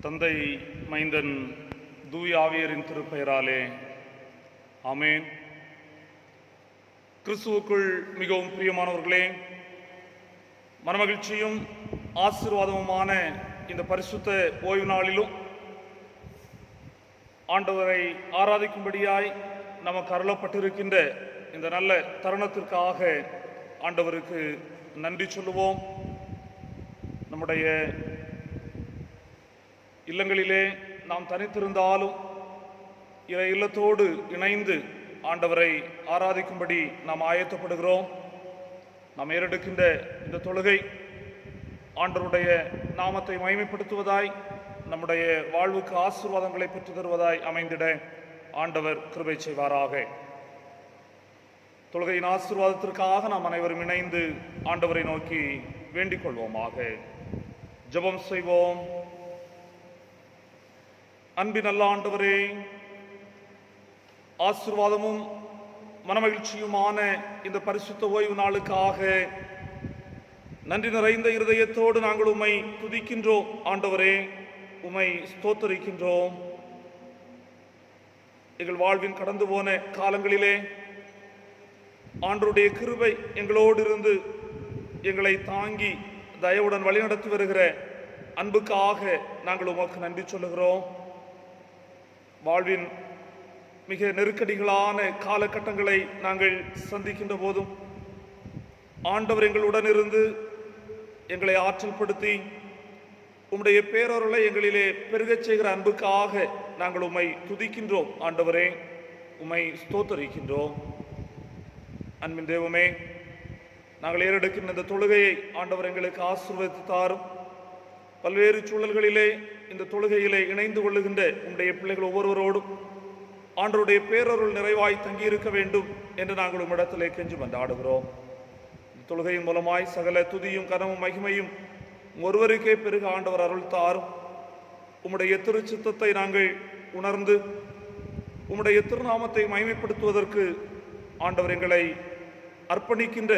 தந்தை, மைந்தன், தூய ஆவியரின் திருப்பெயராலே ஆமென். கிறிஸ்துவுக்குள் மிகவும் பிரியமானவர்களே, மனமகிழ்ச்சியும் ஆசீர்வாதமுமான இந்த பரிசுத்த ஓய்வு நாளிலும் ஆண்டவரை ஆராதிக்கும்படியாய் நமக்கு அருளப்பட்டிருக்கின்ற இந்த நல்ல தருணத்திற்காக ஆண்டவருக்கு நன்றி சொல்லுவோம். நம்முடைய இல்லங்களிலே நாம் தனித்திருந்தாலும் இறை இல்லத்தோடு இணைந்து ஆண்டவரை ஆராதிக்கும்படி நாம் ஆயத்தப்படுகிறோம். நாம் ஏறெடுக்கின்ற இந்த தொழுகை ஆண்டவருடைய நாமத்தை மகிமைப்படுத்துவதாய், நம்முடைய வாழ்வுக்கு ஆசீர்வாதங்களை பெற்று தருவதாய் அமைந்திட ஆண்டவர் கிருபை செய்வாராக. தொழுகையின் ஆசீர்வாதத்திற்காக நாம் அனைவரும் இணைந்து ஆண்டவரை நோக்கி வேண்டிக் கொள்வோமாக. ஜெபம் செய்வோம். அன்பின் நல்ல ஆண்டவரே, ஆசீர்வாதமும் மனமகிழ்ச்சியுமான இந்த பரிசுத்த ஓய்வு நாளுக்காக நன்றி நிறைந்த இருதயத்தோடு நாங்கள் உம்மை துதிக்கின்றோம். ஆண்டவரே, உம்மை ஸ்தோத்தரிக்கின்றோம். எங்கள் வாழ்வின் கடந்து போன காலங்களிலே ஆண்டவருடைய கிருபை எங்களோடு இருந்து எங்களை தாங்கி தயவுடன் வழிநடத்தி வருகிற அன்புக்காக நாங்கள் உமக்கு நன்றி சொல்லுகிறோம். வாழ்வின் மிக நெருக்கடிகளான காலகட்டங்களை நாங்கள் சந்திக்கின்ற போதும் ஆண்டவர் எங்களுடன் இருந்து எங்களை ஆற்றல் படுத்தி உம்முடைய பேரருளை எங்களிலே பெருகச் செய்கிற அன்புக்காக நாங்கள் உம்மை துதிக்கின்றோம். ஆண்டவரே, உம்மை ஸ்தோத்தரிக்கின்றோம். அன்பின் தெய்வமே, நாங்கள் ஏறெடுக்கின்ற இந்த தொழுகையை ஆண்டவர் எங்களுக்கு ஆசீர்வதித்து தாரும். பல்வேறு சூழல்களிலே இந்த தொழுகையிலே இணைந்து கொள்ளுகின்ற உம்முடைய பிள்ளைகள் ஒவ்வொருவரோடும் ஆண்டவருடைய பேரருள் நிறைவாய் தங்கியிருக்க வேண்டும் என்று நாங்கள் உம்மிடத்திலே கெஞ்சி மன்றாடுகிறோம். தொழுகையின் மூலமாய் சகல துதியும் கனமும் மகிமையும் ஒருவருக்கே பெருக ஆண்டவர் அருள் தாரும். உம்முடைய திருச்சித்தத்தை நாங்கள் உணர்ந்து உம்முடைய திருநாமத்தை மகிமைப்படுத்துவதற்கு ஆண்டவர் எங்களை அர்ப்பணிக்கின்ற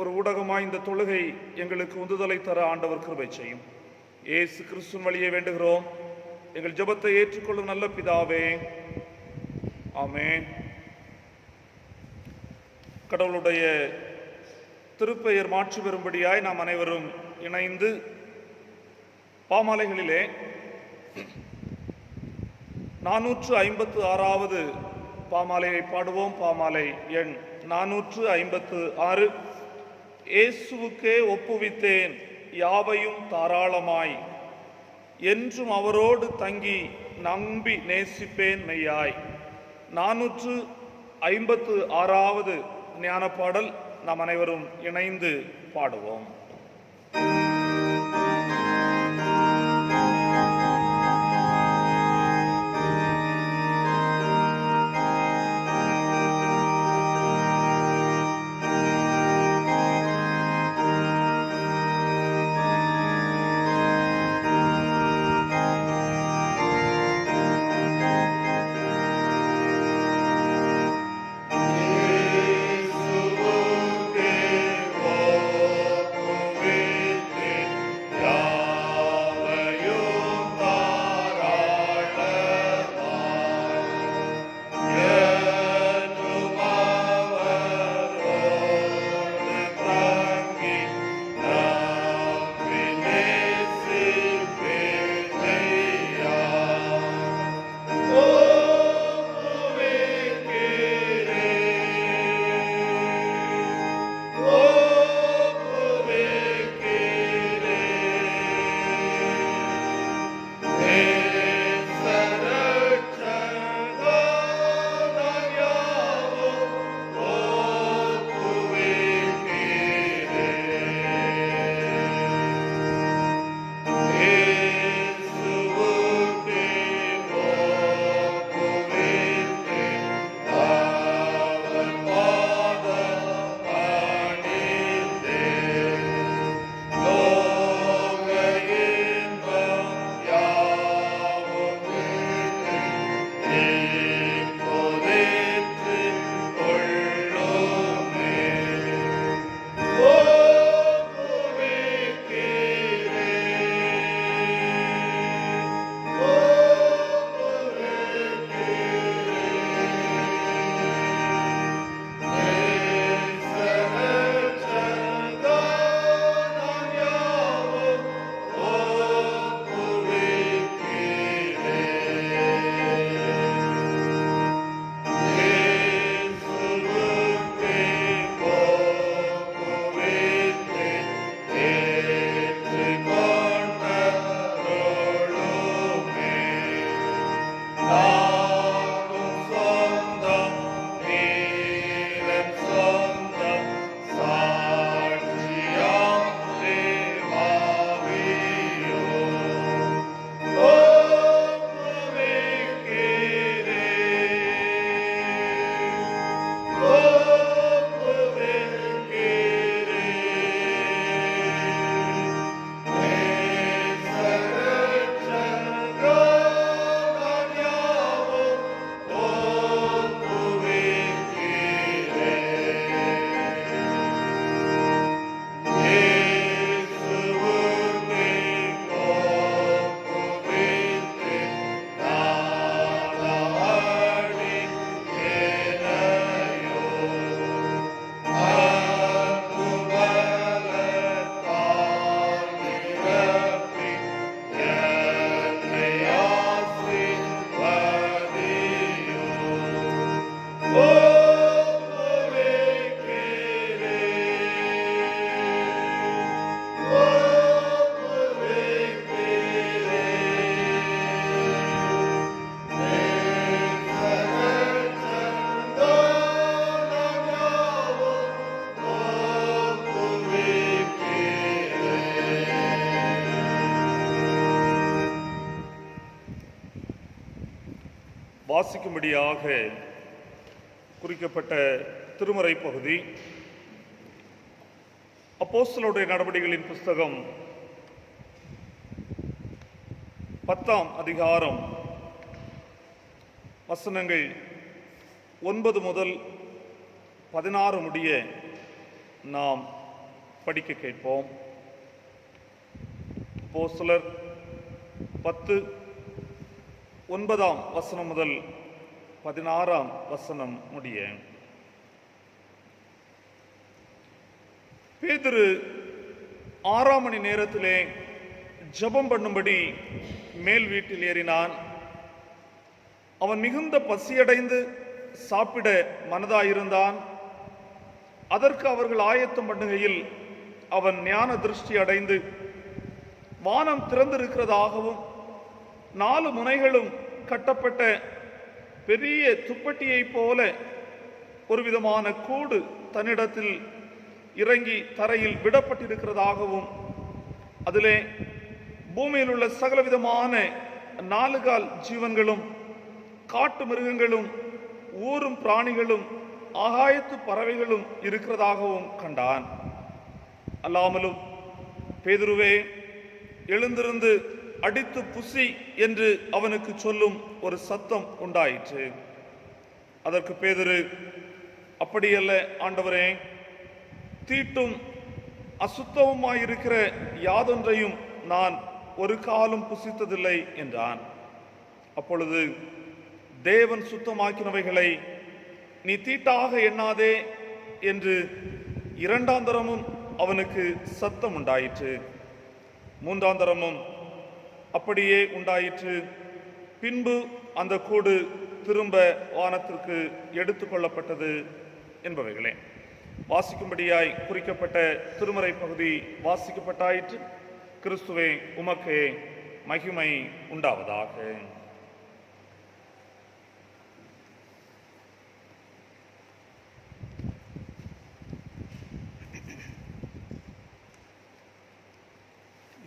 ஒரு ஊடகமாய் இந்த தொழுகை எங்களுக்கு உந்துதலை தர ஆண்டவர் கிருபை செய்யும். இயேசு கிறிஸ்துவின் வழியை வேண்டுகிறோம். எங்கள் ஜெபத்தை ஏற்றுக்கொள்ளும் நல்ல பிதாவே, ஆமென். கடவுளுடைய திருப்பெயர் மாற்றி பெறும்படியாய் நாம் அனைவரும் இணைந்து பாமாலைகளிலே 456வது பாமாலையை பாடுவோம். பாமாலை எண் 456. இயேசுவுக்கே ஒப்புவித்தேன் யாவையும் தாராளமாய், என்றும் அவரோடு தங்கி நம்பி நேசிப்பேன் மெய்யாய். 456வது ஞான பாடல் நாம் அனைவரும் இணைந்து பாடுவோம். Yesu, வாசிக்கும்படியாக குறிக்கப்பட்ட திருமறை பகுதி அப்போஸ்தலருடைய நடவடிக்கைகளின் புஸ்தகம் 10ஆம் அதிகாரம் வசனங்கள் 9 முதல் 16 முடிய நாம் படிக்க கேட்போம். அப்போஸ்தலர் 10 9ஆம் வசனம் முதல் 16ஆம் வசனம் முடிய. பேதுரு 6ஆம் மணி நேரத்திலே ஜெபம் பண்ணும்படி மேல் வீட்டில் ஏறினான். அவன் மிகுந்த பசியடைந்து சாப்பிட மனதாயிருந்தான். அதற்கு அவர்கள் ஆயத்தம் பண்ணுகையில் அவன் ஞான திருஷ்டி அடைந்து வானம் திறந்திருக்கிறதாகவும் 4 முனைகளும் கட்டப்பட்ட பெரிய துப்பட்டியை போல ஒரு விதமான கூடு தன்னிடத்தில் இறங்கி தரையில் விடப்பட்டிருக்கிறதாகவும் அதிலே பூமியில் உள்ள சகலவிதமான 4 கால் ஜீவன்களும் காட்டு மிருகங்களும் ஊரும் பிராணிகளும் ஆகாயத்து பறவைகளும் இருக்கிறதாகவும் கண்டான். அல்லாமலும் பேதுருவே, எழுந்திருந்து அடித்து புசி என்று அவனுக்கு சொல்லும் ஒரு சத்தம் உண்டாயிற்று. அதற்கு பேதுரு, அப்படியல்ல ஆண்டவரே, தீட்டும் அசுத்தமுமாயிருக்கிற யாதொன்றையும் நான் ஒரு காலம் புசித்ததில்லை என்றான். அப்பொழுது தேவன் சுத்தமாக்கினவைகளை நீ தீட்டாக எண்ணாதே என்று 2ஆம் தரமும் அவனுக்கு சத்தம் உண்டாயிற்று. 3ஆம் தரமும் அப்படியே உண்டாயிற்று. பின்பு அந்த கூடு திரும்ப வானத்திற்கு எடுத்துக்கொள்ளப்பட்டது என்பவைகளே. வாசிக்கும்படியாய் குறிக்கப்பட்ட திருமறை பகுதி வாசிக்கப்பட்டாயிற்று. கிறிஸ்துவே, உமக்கே மகிமை உண்டாவதாக.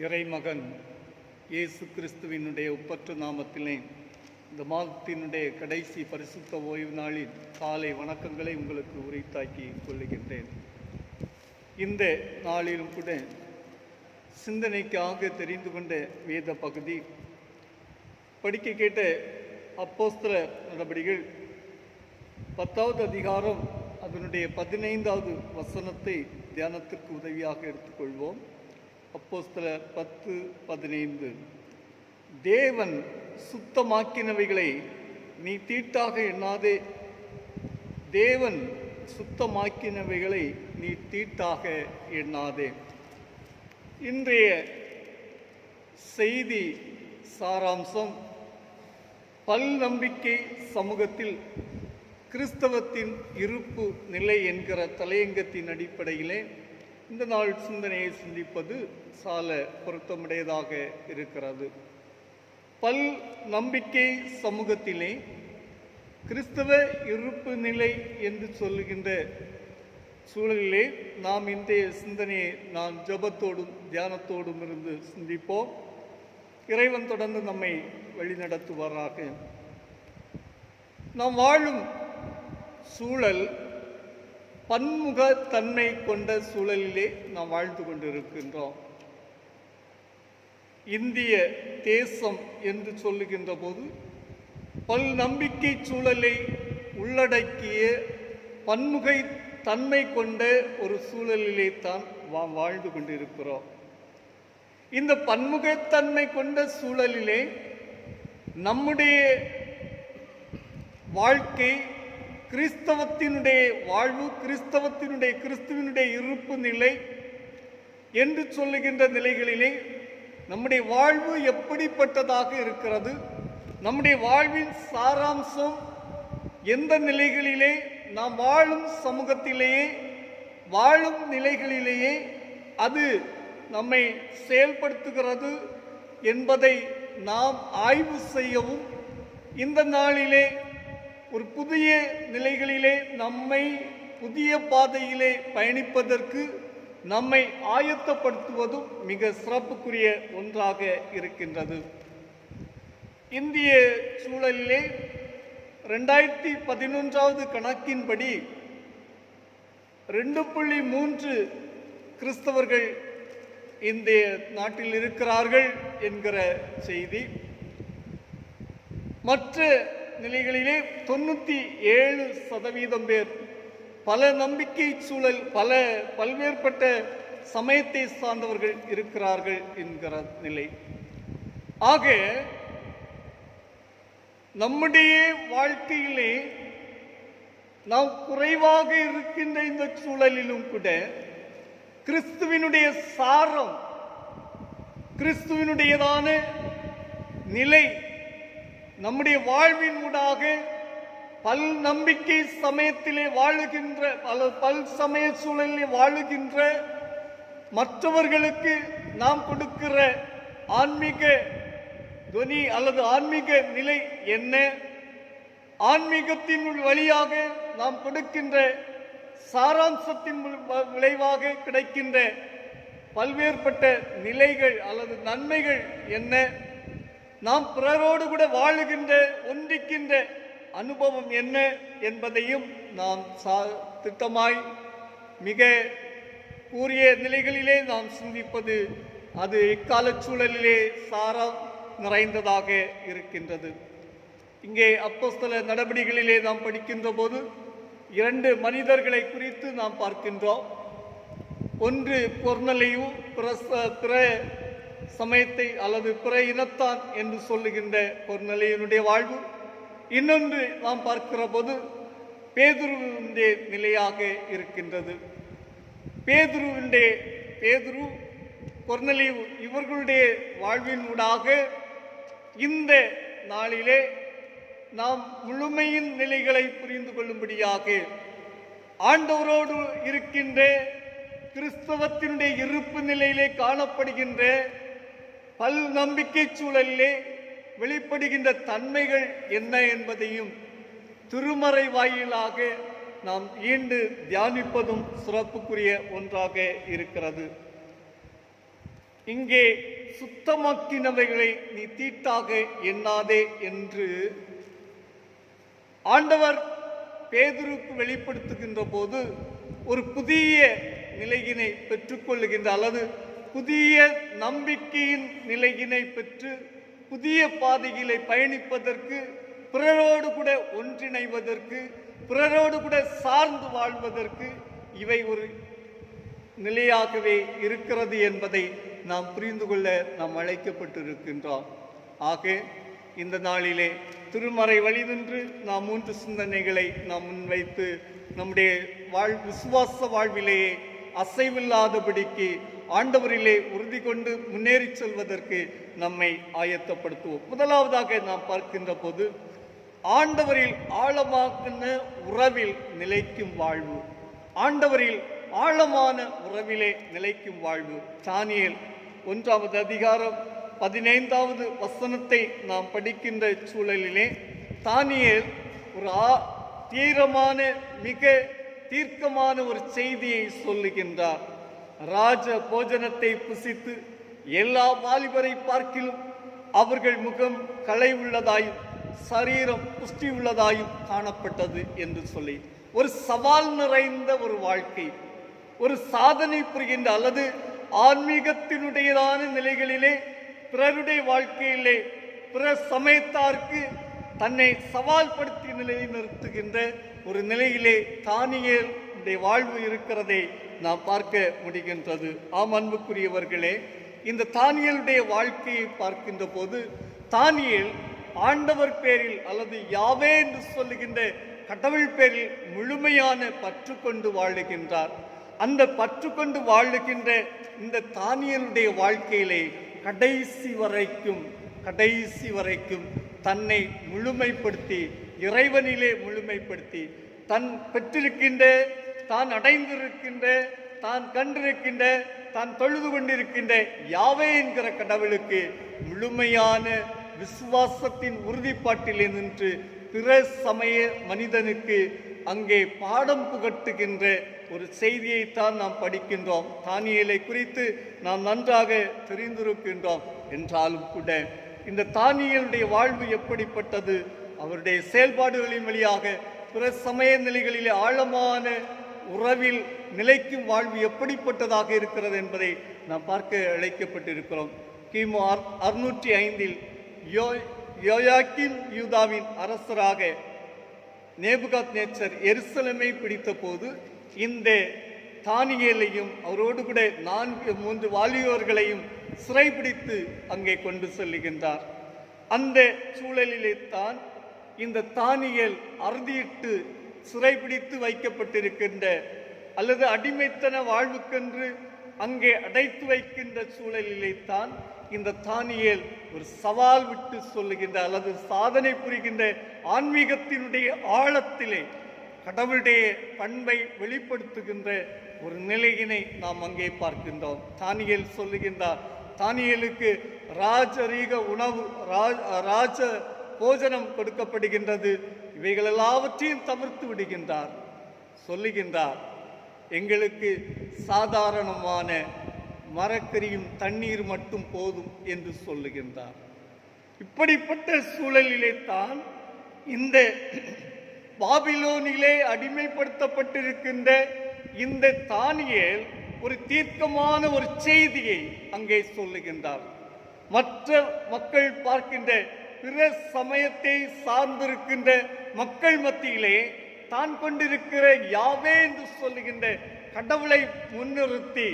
இறைமகன் இயேசு கிறிஸ்துவினுடைய ஒப்பற்ற நாமத்திலே இந்த மாதத்தினுடைய கடைசி பரிசுத்த ஓய்வு நாளில் காலை வணக்கங்களை உங்களுக்கு உரித்தாக்கி கொள்ளுகின்றேன். இந்த நாளிலும் கூட சிந்தனைக்காக தெரிந்து கொண்ட வேத பகுதி படிக்க கேட்ட அப்போஸ்தல நடபடிகள் 10வது அதிகாரம் அதனுடைய 15வது வசனத்தை தியானத்திற்கு உதவியாக எடுத்துக்கொள்வோம். அப்போஸ்தலர் 10:15. தேவன் சுத்தமாக்கினவைகளை நீ தீட்டாக எண்ணாதே. தேவன் சுத்தமாக்கினவைகளை நீ தீட்டாக எண்ணாதே. இன்றைய செய்தி சாராம்சம், பல் நம்பிக்கை சமூகத்தில் கிறிஸ்தவத்தின் இருப்பு நிலை என்கிற தலையங்கத்தின் அடிப்படையிலே இந்த நாள் சிந்தனையை சிந்திப்பது சால பொருத்தமுடையதாக இருக்கிறது. பல் நம்பிக்கை சமூகத்திலே கிறிஸ்தவ இருப்பு நிலை என்று சொல்லுகின்ற சூழலிலே நாம் இன்றைய சிந்தனையை நாம் ஜெபத்தோடும் தியானத்தோடும் இருந்து சிந்திப்போம். இறைவன் தொடர்ந்து நம்மை வழிநடத்துவாராக. நாம் வாழும் சூழல் பன்முகத்தன்மை கொண்ட சூழலிலே நாம் வாழ்ந்து கொண்டிருக்கின்றோம். இந்திய தேசம் என்று சொல்லுகின்ற போது பல் நம்பிக்கை சூழலை உள்ளடக்கிய பன்முகை தன்மை கொண்ட ஒரு சூழலிலே தான் வாழ்ந்து கொண்டிருக்கிறோம். இந்த பன்முகத்தன்மை கொண்ட சூழலிலே நம்முடைய வாழ்க்கை, கிறிஸ்தவத்தினுடைய வாழ்வு, கிறிஸ்துவினுடைய இருப்பு நிலை என்று சொல்லுகின்ற நிலைகளிலே நம்முடைய வாழ்வு எப்படிப்பட்டதாக இருக்கிறது, நம்முடைய வாழ்வின் சாராம்சம் எந்த நிலைகளிலே, நாம் வாழும் சமூகத்திலேயே வாழும் நிலைகளிலேயே அது நம்மை செயல்படுத்துகிறது என்பதை நாம் ஆய்வு செய்யவும், இந்த நாளிலே ஒரு புதிய நிலைகளிலே நம்மை புதிய பாதையிலே பயணிப்பதற்கு நம்மை ஆயத்தப்படுத்துவதும் மிக சிறப்புக்குரிய ஒன்றாக இருக்கின்றது. இந்திய சூழலிலே 2011 கணக்கின்படி 2.3 கிறிஸ்தவர்கள் இந்த நாட்டில் இருக்கிறார்கள் என்கிற செய்தி. மற்ற நிலைகளிலே 97% பேர் பல நம்பிக்கை சூழல் பல்வேறுபட்ட சமயத்தை சார்ந்தவர்கள் இருக்கிறார்கள் என்கிற நிலை. ஆக நம்முடைய வாழ்க்கையிலே நாம் குறைவாக இருக்கின்ற இந்த சூழலிலும் கூட கிறிஸ்துவினுடைய சாரம், கிறிஸ்துவினுடையதான நிலை நம்முடைய வாழ்வின் ஊடாக பல் நம்பிக்கை சமயத்திலே வாழுகின்ற பல் சமய சூழலிலே வாழுகின்ற மற்றவர்களுக்கு நாம் கொடுக்கிற ஆன்மீக துவனி அல்லது ஆன்மீக நிலை என்ன, ஆன்மீகத்தின் வழியாக நாம் கொடுக்கின்ற சாராம்சத்தின் விளைவாக கிடைக்கின்ற பல்வேறுபட்ட நிலைகள் அல்லது நன்மைகள் என்ன, நாம் பிறரோடு கூட வாழுகின்ற ஒன்றிக்கின்ற அனுபவம் என்ன என்பதையும் நாம் திட்டமாய் மிக கூறிய நிலைகளிலே நாம் சிந்திப்பது அது இக்கால சூழலிலே சாரம் நிறைந்ததாக இருக்கின்றது. இங்கே அப்போஸ்தல நடவடிக்கைகளிலே நாம் படிக்கின்ற போது 2 மனிதர்களை குறித்து நாம் பார்க்கின்றோம். ஒன்று கொர்நேலியு, பிற சமயத்தை அல்லது பிற இனத்தான் என்று சொல்லுகின்ற கொர்நேலியுனுடைய வாழ்வு. இன்னொன்று நாம் பார்க்கிற போது பேதுருவினுடைய நிலையாக இருக்கின்றது. பேதுரு, கொர்நேலியு இவர்களுடைய வாழ்வின் ஊடாக இந்த நாளிலே நாம் முழுமையின் நிலைகளை புரிந்து கொள்ளும்படியாக ஆண்டவரோடு இருக்கின்ற கிறிஸ்தவத்தினுடைய இருப்பு நிலையிலே காணப்படுகின்ற பல் நம்பிக்கை சூழலிலே வெளிப்படுகின்ற தன்மைகள் என்ன என்பதையும் திருமறை வாயிலாக நாம் ஈண்டு தியானிப்பதும் சிறப்புக்குரிய ஒன்றாக இருக்கிறது. இங்கே சுத்தமாக்கினவைகளை நீ தீட்டாக எண்ணாதே என்று ஆண்டவர் பேதுருக்கு வெளிப்படுத்துகின்ற போது ஒரு புதிய நிலையினை பெற்றுக்கொள்ளுகின்ற அல்லது புதிய நம்பிக்கையின் நிலையினை பெற்று புதிய பாதைகளை பயணிப்பதற்கு, பிறரோடு கூட ஒன்றிணைவதற்கு, பிறரோடு கூட சார்ந்து வாழ்வதற்கு இவை ஒரு நிலையாகவே இருக்கிறது என்பதை நாம் புரிந்து கொள்ள நாம் அழைக்கப்பட்டிருக்கின்றோம். ஆக இந்த நாளிலே திருமறை வழி நின்று நாம் 3 சிந்தனைகளை நாம் முன்வைத்து நம்முடைய விசுவாச வாழ்விலேயே அசைவில்லாதபடிக்கு ஆண்டவரிலே உறுதி கொண்டு முன்னேறி செல்வதற்கு நம்மை ஆயத்தப்படுத்துவோம். முதலாவதாக நாம் பார்க்கின்ற போது ஆண்டவரில் ஆழமான உறவில் நிலைக்கும் வாழ்வு. ஆண்டவரில் ஆழமான உறவிலே நிலைக்கும் வாழ்வு. தானியேல் 1வது அதிகாரம் 15வது வசனத்தை நாம் படிக்கின்ற சூழலிலே தானியேல் ஒரு தீரமான மிக தீர்க்கமான ஒரு செய்தியை சொல்லுகின்றார். ராஜ போஜனத்தை புசித்து எல்லா வாலிபரை பார்க்கிலும் அவர்கள் முகம் களை உள்ளதாயும் சரீரம் புஷ்டி உள்ளதாயும் காணப்பட்டது என்று சொல்லி ஒரு சவால் நிறைந்த ஒரு வாழ்க்கை, ஒரு சாதனை புரிகின்ற அல்லது ஆன்மீகத்தினுடையதான நிலைகளிலே பிறருடைய வாழ்க்கையிலே பிற சமயத்தாருக்கு தன்னை சவால் படுத்தி நிலைநிறுத்துகின்ற ஒரு நிலையிலே தானியேலுடைய வாழ்வு இருக்கிறதை நாம் பார்க்க முடிகின்றது. ஆம் அன்புக்குரியவர்களே, இந்த தானியேலுடைய வாழ்க்கையை பார்க்கின்ற போது தானியேல் ஆண்டவர் பேரில் அல்லது யாவே என்று சொல்லுகின்ற கடவுள் பேரில் முழுமையான பற்று கொண்டு வாழுகின்றார். அந்த பற்று கொண்டு வாழுகின்ற இந்த தானியேலுடைய வாழ்க்கையிலே கடைசி வரைக்கும் தன்னை முழுமைப்படுத்தி இறைவனிலே முழுமைப்படுத்தி தன் பெற்றிருக்கின்ற, தான் அடைந்திருக்கின்ற, தான் கண்டிருக்கின்ற, தான் தொழுது கொண்டிருக்கின்ற யாவே என்கிற கடவுளுக்கு முழுமையான விசுவாசத்தின் உறுதிப்பாட்டிலே நின்று பிற சமய மனிதனுக்கு அங்கே பாடம் புகட்டுகின்ற ஒரு செய்தியைத்தான் நாம் படிக்கின்றோம். தானியேலை குறித்து நாம் நன்றாக தெரிந்திருக்கின்றோம். என்றாலும் கூட இந்த தானியேலுடைய வாழ்வு எப்படிப்பட்டது, அவருடைய செயல்பாடுகளின் வழியாக பிற சமய நிலைகளிலே ஆழமான உறவில் நிலைக்கும் வாழ்வு எப்படிப்பட்டதாக இருக்கிறது என்பதை நாம் பார்க்க அழைக்கப்பட்டிருக்கிறோம். கிமு 605 யோயாக்கீம் யூதாவின் அரசராக நேபுகாத்நேச்சர் எருசலேமை பிடித்த போது இந்த தானியேலையும் அவரோடு கூட 3 வாலிபர்களையும் சிறைபிடித்து அங்கே கொண்டு செல்லுகின்றார். அந்த சூழலிலே தான் இந்த தானியேல் அறுதியிட்டு சிறைபிடித்து வைக்கப்பட்டிருக்கின்ற அல்லது அடிமைத்தன வாழ்வுக்கென்று அங்கே அடைத்து வைக்கின்ற சூழலிலே தான் இந்த தானியேல் ஒரு சவால் விட்டு சொல்லுகின்ற அல்லது சாதனை புரிகின்ற ஆன்மீகத்தினுடைய ஆழத்திலே கடவுளுடைய பண்பை வெளிப்படுத்துகின்ற ஒரு நிலையினை நாம் அங்கே பார்க்கின்றோம். தானியேல் சொல்லுகின்றார், தானியேலுக்கு ராஜரீக உணவு ராஜ போஜனம் கொடுக்கப்படுகின்றது, இவைகள் எல்லாவற்றையும் தவிர்த்து விடுகின்றார். சொல்லுகின்றார், எங்களுக்கு சாதாரணமான மரக்கரியும் தண்ணீர் மட்டும் போதும் என்று சொல்லுகின்றார். இப்படிப்பட்ட சூழலிலே தான் இந்த பாபிலோனிலே அடிமைப்படுத்தப்பட்டிருக்கின்ற இந்த தானியேல் ஒரு தீர்க்கமான ஒரு செய்தியை அங்கே சொல்லுகின்றார். மற்ற மக்கள் பார்க்கின்ற பிற சமயத்தை சார்ந்திருக்கின்ற மக்கள் மத்தியிலே தான் கொண்டிருக்கிற யாவே என்று சொல்லுகின்ற கடவுளை முன்னிறுத்தி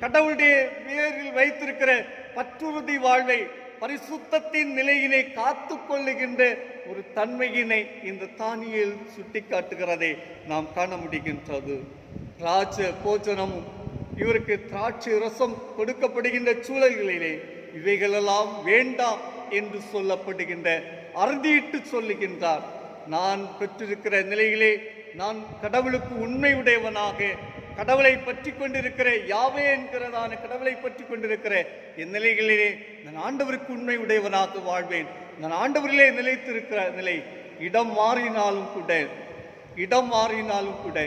கடவுளுடைய பேரில் வைத்திருக்கிற பற்றுறுதி வாழ்வை பரிசுத்தத்தின் நிலையினை காத்து கொள்ளுகின்ற ஒரு தன்மையினை இந்த தானியேல் சுட்டிக்காட்டுகிறதை நாம் காண முடிகின்றது. ராஜ போஜனமும் இவருக்கு திராட்சை ரசம் கொடுக்கப்படுகின்ற சூழல்களிலே இவைகளெல்லாம் வேண்டாம் என்று சொல்லப்படுகின்ற அறுதியிட்டு சொல்லுகின்றார். நான் பெற்றிருக்கிற நிலையிலே நான் கடவுளுக்கு உண்மை உடையவனாக கடவுளை பற்றி கொண்டிருக்கிற யாவே என்கிறதான கடவுளை பற்றி கொண்டிருக்கிற என் நிலைகளிலே நான் ஆண்டவருக்கு உண்மை உடையவனாக வாழ்வேன். நான் ஆண்டவரிலே நிலைத்திருக்கிற நிலை இடம் மாறினாலும் கூட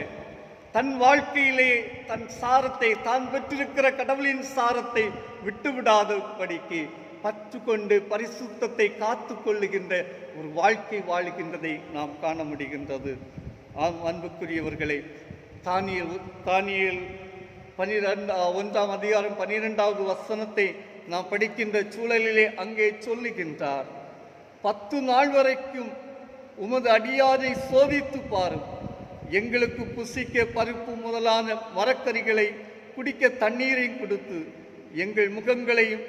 தன் வாழ்க்கையிலே தன் சாரத்தை தான் பெற்றிருக்கிற கடவுளின் சாரத்தை விட்டுவிடாதபடிக்கு பற்று கொண்டு பரிசுத்தத்தை காத்து கொள்ளுகின்ற ஒரு வாழ்க்கை வாழுகின்றதை நாம் காண முடிகின்றது. அன்புக்குரியவர்களே, தானியேல் 1ஆம் அதிகாரம் 12வது வசனத்தை நாம் படிக்கின்ற சூழலிலே அங்கே சொல்லுகின்றார், 10 நாள் வரைக்கும் உமது அடியாரை சோதித்து பாரும், எங்களுக்கு புசிக்க பருப்பு முதலான மரக்கறிகளை குடிக்க தண்ணீரையும் கொடுத்து எங்கள் முகங்களையும்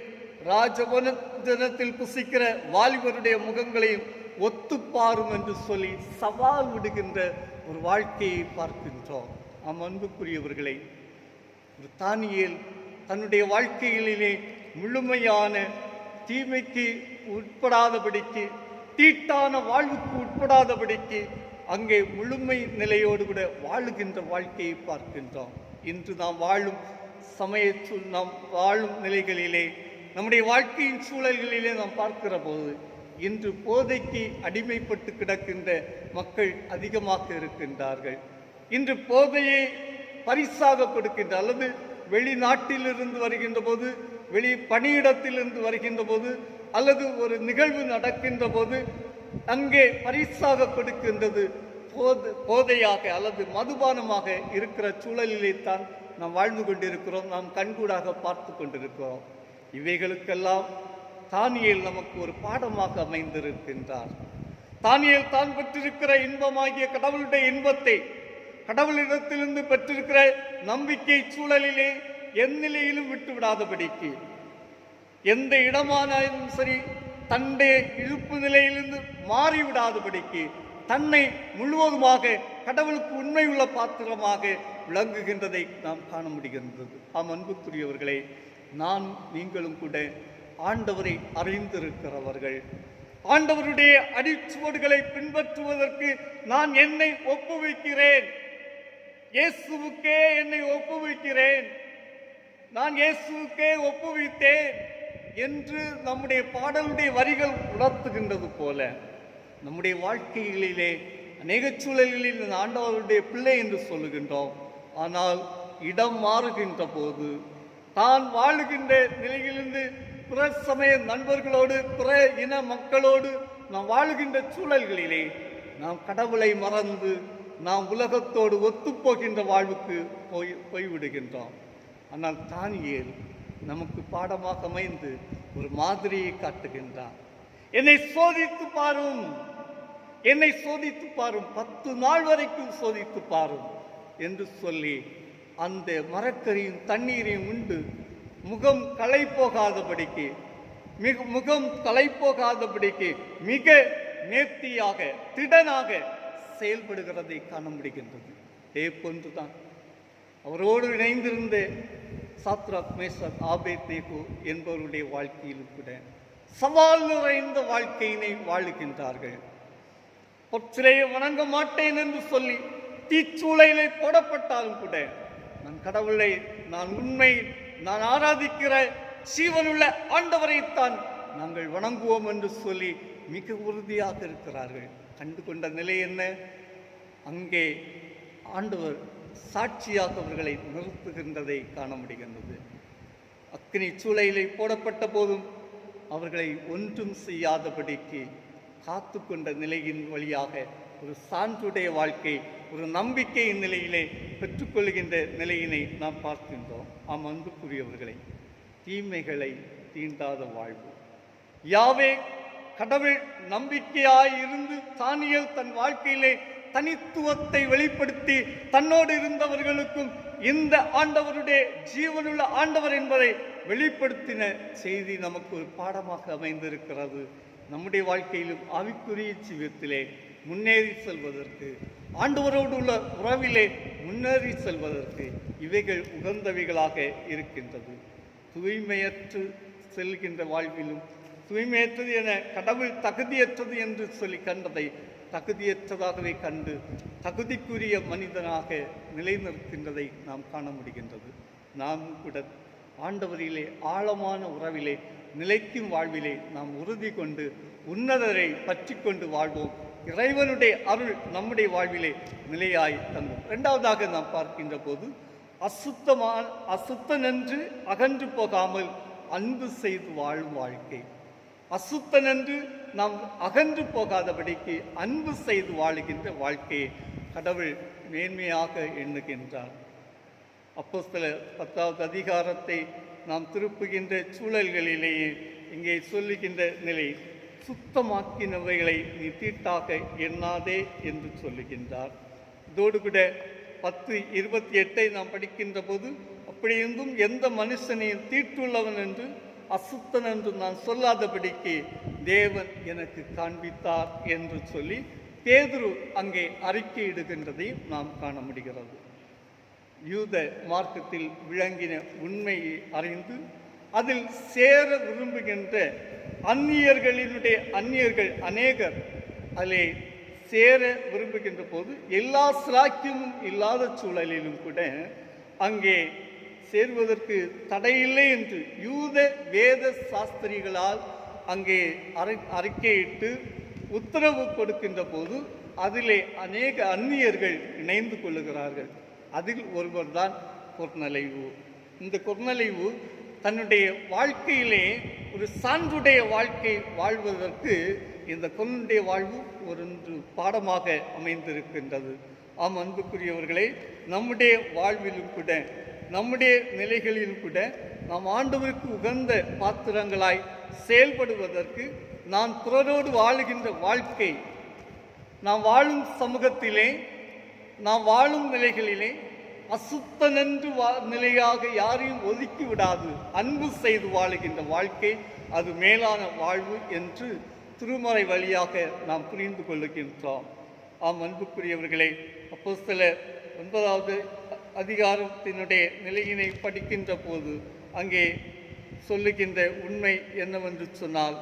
ராஜபோஜனத்தில் புசிக்கிற வாலிபருடைய முகங்களையும் ஒத்துப்பாரும் என்று சொல்லி சவால் விடுகின்ற ஒரு வாழ்க்கையை பார்க்கின்றோம். அன்புக்குரியவர்களை, ஒரு தானியேல் தன்னுடைய வாழ்க்கைகளிலே முழுமையான தீமைக்கு உட்படாதபடிக்கு தீட்டான வாழ்வுக்கு உட்படாதபடிக்கு அங்கே முழுமை நிலையோடு கூட வாழுகின்ற வாழ்க்கையை பார்க்கின்றோம். இன்று நாம் வாழும் நாம் வாழும் நிலைகளிலே நம்முடைய வாழ்க்கையின் சூழல்களிலே நாம் பார்க்கிற போது இன்று போதைக்கு அடிமைப்பட்டு கிடக்கின்ற மக்கள் அதிகமாக இருக்கின்றார்கள். இன்று போதையை பரிசாக கொடுக்கின்ற அல்லது வெளிநாட்டிலிருந்து வருகின்ற போது பணியிடத்திலிருந்து வருகின்ற போது அல்லது ஒரு நிகழ்வு நடக்கின்ற போது அங்கே பரிசாக கொடுக்கின்றது போதையாக அல்லது மதுபானமாக இருக்கிற சூழலிலே தான் நாம் வாழ்ந்து கொண்டிருக்கிறோம், நாம் கண்கூடாக பார்த்து கொண்டிருக்கிறோம். இவைகளுக்கெல்லாம் தானியேல் நமக்கு ஒரு பாடமாக அமைந்திருக்கின்றார். தானியேல் தான் பெற்றிருக்கிற இன்பமாகிய கடவுளுடைய இன்பத்தை கடவுளிடத்திலிருந்து பெற்றிருக்கிற நம்பிக்கை சூழலிலே எந்நிலையிலும் விட்டு விடாதபடிக்கு எந்த இடமானாலும் சரி தன்னுடைய இழுப்பு நிலையிலிருந்து மாறிவிடாதபடிக்கு தன்னை முழுவதுமாக கடவுளுக்கு உண்மை உள்ள பாத்திரமாக விளங்குகின்றதை நாம் காண முடிகின்றது. அன்புக்குரியவர்களே, நீங்களும் கூட ஆண்டவரை அறிந்திருக்கிறவர்கள். ஆண்டவருடைய அடிச்சுவடுகளை பின்பற்றுவதற்கு நான் என்னை ஒப்புவிக்கிறேன், இயேசுவுக்கே என்னை ஒப்புவிக்கிறேன், நான் இயேசுவுக்கே ஒப்புவித்தேன் என்று நம்முடைய பாடலுடைய வரிகள் உணர்த்துகின்றது போல நம்முடைய வாழ்க்கைகளிலே அநேக சூழல்களில் ஆண்டவருடைய பிள்ளை என்று சொல்லுகின்றோம். ஆனால் இடம் மாறுகின்ற போது தான் வாழுகின்ற நிலையிலிருந்து பிற சமய நண்பர்களோடு பிற இன மக்களோடு நாம் வாழுகின்ற சூழல்களிலே நாம் கடவுளை மறந்து நாம் உலகத்தோடு ஒத்துப்போகின்ற வாழ்வுக்கு போய்விடுகின்றோம். ஆனால் தானியேல் நமக்கு பாடமாக அமைந்து ஒரு மாதிரியை காட்டுகின்றார். என்னை சோதித்து பாரும், என்னை சோதித்து பாரும், 10 நாள் வரைக்கும் சோதித்து பாரும் என்று சொல்லி அந்த மரக்கரியும் தண்ணீரையும் உண்டு முகம் களை போகாதபடிக்கு மிக நேர்த்தியாக திடனாக செயல்படுகிறதை காண முடிகின்றது. இதே போன்றுதான் அவரோடு இணைந்திருந்த சாத்ராக், மேஷாக், ஆபேத்நேகோ என்பவருடைய வாழ்க்கையிலும் கூட சவால் நிறைந்த வாழ்க்கையினை வாழுகின்றார்கள். பொற்சிலையை வணங்க மாட்டேன் என்று சொல்லி தீச்சூளையிலே போடப்பட்டாலும் கூட நான் கடவுளை, நான் ஆராதிக்கிற ஜீவனுள்ள ஆண்டவரைத்தான் நாங்கள் வணங்குவோம் என்று சொல்லி மிக உறுதியாக இருக்கிறார்கள். கண்டு கொண்ட நிலை என்ன? அங்கே ஆண்டவர் சாட்சியாக அவர்களை நிறுத்துகின்றதை காண முடிகின்றது. அக்கினி சூளையிலே போடப்பட்ட போதும் அவர்களை ஒன்றும் செய்யாதபடிக்கு காத்து கொண்ட நிலையின் வழியாக ஒரு சான்றுடைய வாழ்க்கை, ஒரு நம்பிக்கையின் நிலையிலே பெற்றுக்கொள்கின்ற நிலையினை நாம் பார்க்கின்றோம். அன்புக்குரியவர்களை, தீமைகளை தீண்டாத வாழ்வு, யாவே கடவுள் நம்பிக்கையாய் இருந்து தானியேல் தன் வாழ்க்கையிலே தனித்துவத்தை வெளிப்படுத்தி தன்னோடு இருந்தவர்களுக்கும் இந்த ஆண்டவருடைய ஜீவனுள்ள ஆண்டவர் என்பதை வெளிப்படுத்தின செய்தி நமக்கு ஒரு பாடமாக அமைந்திருக்கிறது. நம்முடைய வாழ்க்கையிலும் ஆவிக்குரிய ஜீவியத்திலே முன்னேறி செல்வதற்கு, ஆண்டவரோடு உள்ள உறவிலே முன்னேறி செல்வதற்கு இவைகள் உகந்தவைகளாக இருக்கின்றது. தூய்மையற்று செல்கின்ற வாழ்விலும் தூய்மையற்றது என கடவுள் தகுதியற்றது என்று சொல்லி கண்டதை தகுதியற்றதாகவே கண்டு தகுதிக்குரிய மனிதனாக நிலைநிறுத்தின்றதை நாம் காண முடிகின்றது. நாம் கூட ஆண்டவரிலே ஆழமான உறவிலே நிலைக்கும் வாழ்விலே நாம் உறுதி கொண்டு உன்னதரை பற்றி கொண்டு வாழ்வோம். இறைவனுடைய அருள் நம்முடைய வாழ்விலே நிலையாய் தங்கும். இரண்டாவதாக நாம் பார்க்கின்ற போது அசுத்தனென்று அகன்று போகாமல் அன்பு செய்து வாழும் வாழ்க்கை. அசுத்தனென்று நாம் அகன்று போகாதபடிக்கு அன்பு செய்து வாழுகின்ற வாழ்க்கையை கடவுள் மேன்மையாக எண்ணுகின்றார். அப்போஸ்தலர் 10வது அதிகாரத்தை நாம் திருப்புகின்ற சூழல்களிலேயே இங்கே சொல்லுகின்ற நிலை, சுத்தமாக்கினவைகளை நீ தீட்டாக எண்ணாதே என்று சொல்லுகின்றார். இதோடு கூட 10:28 நாம் படிக்கின்ற போது, அப்படியிருந்தும் எந்த மனுஷனையும் தீட்டுள்ளவன் என்று அசுத்தன் என்று நான் சொல்லாதபடிக்கு தேவன் எனக்கு காண்பித்தார் என்று சொல்லி பேதுரு அங்கே அறிக்கையிடுகின்றதையும் நாம் காண முடிகிறது. யூத மார்க்கத்தில் விளங்கின உண்மையை அறிந்து அதில் சேர விரும்புகின்ற அந்நியர்கள் அநேகர் அதிலே சேர விரும்புகின்ற போது எல்லா சிலாக்கியமும் இல்லாத சூழலிலும் கூட அங்கே சேர்வதற்கு தடையில்லை என்று யூத வேத சாஸ்திரிகளால் அங்கே அறிக்கையிட்டு உத்தரவு கொடுக்கின்ற போது அதிலே அநேக அந்நியர்கள் இணைந்து கொள்ளுகிறார்கள். அதில் ஒருவர் தான் கொர்நேலியு. இந்த கொர்நேலியு தன்னுடைய வாழ்க்கையிலே ஒரு சான்றுடைய வாழ்க்கை வாழ்வதற்கு இந்த கொர்நேலியுடைய வாழ்வு ஒரு பாடமாக அமைந்திருக்கின்றது. அன்புக்குரியவர்களே, நம்முடைய வாழ்விலும் கூட நம்முடைய நிலைகளிலும் கூட நாம் ஆண்டவருக்கு உகந்த பாத்திரங்களாய் செயல்படுவதற்கு நான் பிறரோடு வாழுகின்ற வாழ்க்கை, நாம் வாழும் சமூகத்திலே நாம் வாழும் நிலைகளிலே அசுத்தனென்று நிலையாக யாரையும் ஒதுக்கி விடாது அன்பு செய்து வாழுகின்ற வாழ்க்கை அது மேலான வாழ்வு என்று திருமறை வழியாக நாம் புரிந்து கொள்ளுகின்றோம். அன்புக்குரியவர்களே, அப்போஸ்தலர் 9வது அதிகாரத்தினுடைய நிலையினை படிக்கின்ற போது அங்கே சொல்லுகின்ற உண்மை என்னவென்று சொன்னால்,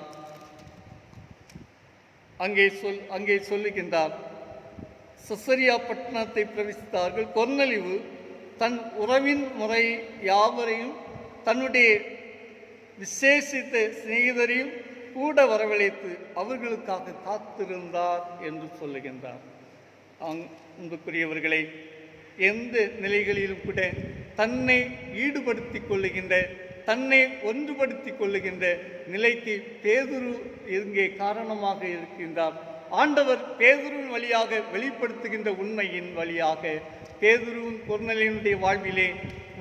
அங்கே சொல்லுகின்றார், செசரியா பட்டணத்தை பிரவேசித்தார்கள். கொர்நேலியு தன் உறவின் முறை யாவரையும் தன்னுடைய விசேஷித்த சிநேகிதரையும் கூட வரவழைத்து அவர்களுக்காக காத்திருந்தார் என்று சொல்லுகின்றார். அன்புக்குரியவர்களை, எந்த நிலைகளிலும் கூட தன்னை ஈடுபடுத்திக் கொள்ளுகின்ற தன்னை ஒன்றுபடுத்திக் கொள்ளுகின்ற நிலைக்கு பேதுரு இங்கே காரணமாக இருக்கின்றார். ஆண்டவர் பேதுருவின் வழியாக வெளிப்படுத்துகின்ற உண்மையின் வழியாக பேதுருவின் கொர்நேலியுடைய வாழ்விலே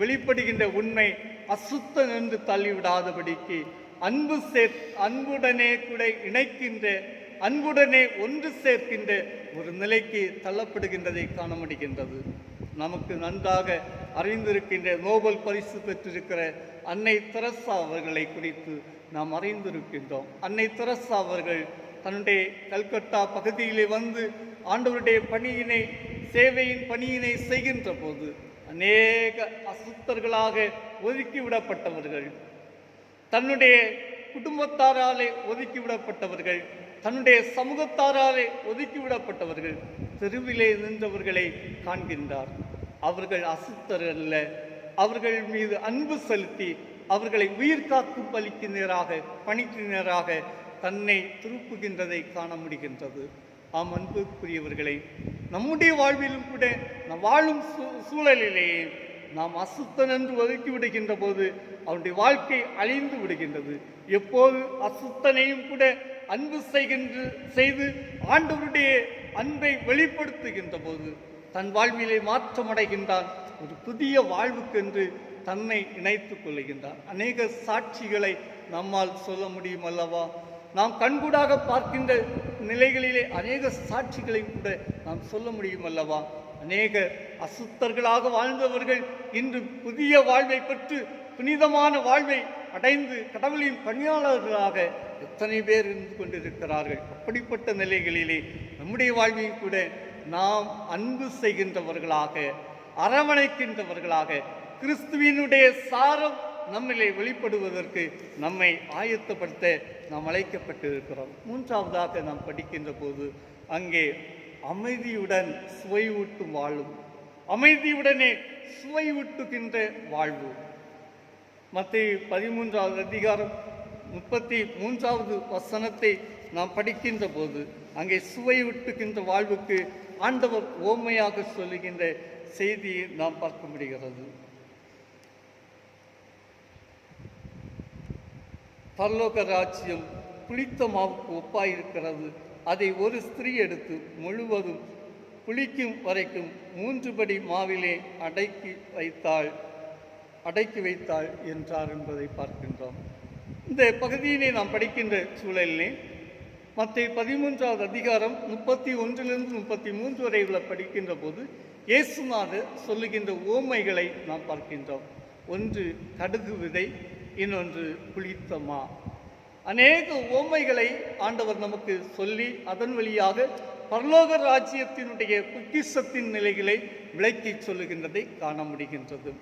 வெளிப்படுகின்ற உண்மை அசுத்தம் என்று தள்ளிவிடாதபடிக்கு அன்புடனே கூட இணைக்கின்ற, அன்புடனே ஒன்று சேர்க்கின்ற ஒரு நிலைக்கு தள்ளப்படுகின்றதை காண முடிகின்றது. நமக்கு நன்றாக அறிந்திருக்கின்ற நோபல் பரிசு பெற்றிருக்கிற அன்னை தெரசா அவர்களை குறித்து நாம் அறிந்திருக்கின்றோம். அன்னை தெரசா அவர்கள் தன்னுடைய கல்கத்தா பகுதியிலே வந்து ஆண்டவருடைய பணியினை, சேவையின் பணியினை செய்கின்ற போது அநேக அசுத்தர்களாக ஒதுக்கிவிடப்பட்டவர்கள், தன்னுடைய குடும்பத்தாராலே ஒதுக்கிவிடப்பட்டவர்கள், தன்னுடைய சமூகத்தாராலே ஒதுக்கிவிடப்பட்டவர்கள் தெருவிலே நின்றவர்களை காண்கின்றார். அவர்கள் அசுத்தர் அல்ல, அவர்கள் மீது அன்பு செலுத்தி அவர்களை உயிர் காக்கும் பலிக்கு நேராக, பணிக்கு நேராக தன்னை திருப்புகின்றதை காண முடிகின்றது. ஆம் அன்புக்குரியவர்களை, நம்முடைய வாழ்விலும் கூட நாம் வாழும் சூழலிலேயே நாம் அசுத்தன் என்று ஒதுக்கி விடுகின்ற போது அவனுடைய வாழ்க்கை அழிந்து விடுகின்றது. எப்போது அசுத்தனையும் கூட அன்பு செய்து ஆண்டவருடைய அன்பை வெளிப்படுத்துகின்ற போது தன் வாழ்விலே மாற்றமடைகின்றான். ஒரு புதிய வாழ்வுக்கென்று தன்னை இணைத்துக் கொள்ளுகின்றான். அநேக சாட்சிகளை நம்மால் சொல்ல முடியும் அல்லவா? நாம் கண்கூடாக பார்க்கின்ற நிலைகளிலே அநேக சாட்சிகளை கூட நாம் சொல்ல முடியும் அல்லவா? அநேக அசுத்தர்களாக வாழ்ந்தவர்கள் இன்று புதிய வாழ்வை பெற்று புனிதமான வாழ்வை அடைந்து கடவுளின் பணியாளர்களாக எத்தனை பேர் இருந்து கொண்டிருக்கிறார்கள். அப்படிப்பட்ட நிலைகளிலே நம்முடைய வாழ்வையும் கூட நாம் அன்பு செய்கின்றவர்களாக, அரவணைக்கின்றவர்களாக, கிறிஸ்துவினுடைய சாரம் நம்மிலே வெளிப்படுவதற்கு நம்மை ஆயத்தப்படுத்த நாம் அழைக்கப்பட்டிருக்கிறோம். மூன்றாவதாக நாம் படிக்கின்ற போது அங்கே அமைதியுடன் சுவையூட்டும் வாழும், அமைதியுடனே சுவையூட்டுகின்ற வாழ்வு. மத்தேயு 13வது அதிகாரம் 33வது வசனத்தை நாம் படிக்கின்ற போது அங்கே சுவையூட்டுகின்ற வாழ்வுக்கு ஆண்டவர் ஓமையாக சொல்லுகின்ற செய்தியை நாம் பார்க்க முடிகிறது. பரலோக ராஜ்யம் புளித்த மாவுக்கு ஒப்பாயிருக்கிறது. அதை ஒரு ஸ்திரீ எடுத்து முழுவதும் புளிக்கும் வரைக்கும் 3 படி மாவிலே அடக்கி வைத்தாள் என்றார் என்பதை பார்க்கின்றோம். இந்த பகுதியினை நாம் படிக்கின்ற சூழலிலே மத்தேயு 13வது அதிகாரம் 31லிருந்து 33 வரை உள்ள படிக்கின்ற போது இயேசுநாதர் சொல்லுகின்ற ஓமைகளை நாம் பார்க்கின்றோம். ஒன்று கடுகு விதை, இன்னொன்று புளித்த மா. அநேக ஓமைகளை ஆண்டவர் நமக்கு சொல்லி அதன் வழியாக பரலோக ராஜ்யத்தினுடைய பொக்கிஷத்தின் நிலைகளை விளக்கி சொல்லுகின்றதை காண முடிகின்றது.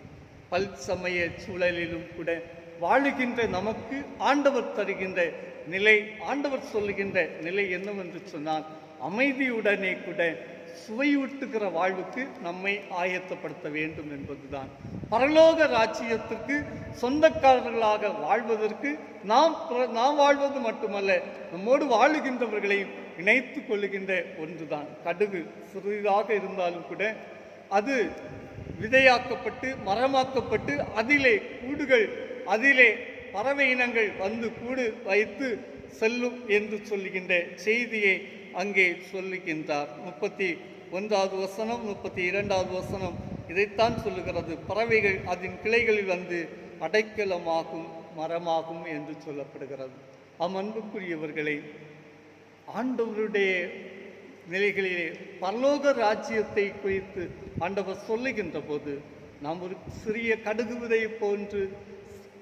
பல் சமய சூழலிலும் கூட வாழுகின்ற நமக்கு ஆண்டவர் தருகின்ற நிலை, ஆண்டவர் சொல்லுகின்ற நிலை என்னவென்று சொன்னால், அமைதியுடனே கூட சுவையூட்டுகிற வாழ்வுக்கு நம்மை ஆயத்தப்படுத்த வேண்டும் என்பதுதான். பரலோக ராஜ்யத்திற்கு சொந்தக்காரர்களாக வாழ்வதற்கு நாம் வாழ்வது மட்டுமல்ல, நம்மோடு வாழுகின்றவர்களையும் இணைத்து கொள்ளுகின்ற ஒன்றுதான். கடுகு சிறிதாக இருந்தாலும் கூட அது விதையாக்கப்பட்டு மரமாக்கப்பட்டு அதிலே கூடுகள், அதிலே பறவை இனங்கள் வந்து கூடு வைத்து செல்லும் என்று சொல்லுகின்ற செய்தியை அங்கே சொல்லுகின்றார். 31வது வசனம் 32வது வசனம் இதைத்தான் சொல்லுகிறது. பறவைகள் அதன் கிளைகளில் வந்து அடைக்கலமாகும் மரமாகும் என்று சொல்லப்படுகிறது. அன்புக்குரியவர்களை, ஆண்டவருடைய நிலைகளிலே பரலோக ராஜ்யத்தை குறித்து ஆண்டவர் சொல்லுகின்ற போது நாம் ஒரு சிறிய கடுகு விதையை போன்று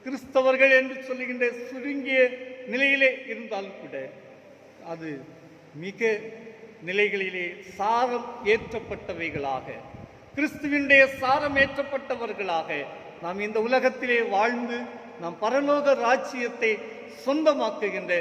கிறிஸ்தவர்கள் என்று சொல்லுகின்ற சுருங்கிய நிலையிலே இருந்தாலும் கூட அது மிக நிலைகளிலே சாரம் ஏற்றப்பட்டவைகளாக, கிறிஸ்துவினுடைய சாரம் ஏற்றப்பட்டவர்களாக நாம் இந்த உலகத்திலே வாழ்ந்து நாம் பரலோக ராஜ்யத்தை சொந்தமாக்குகின்ற,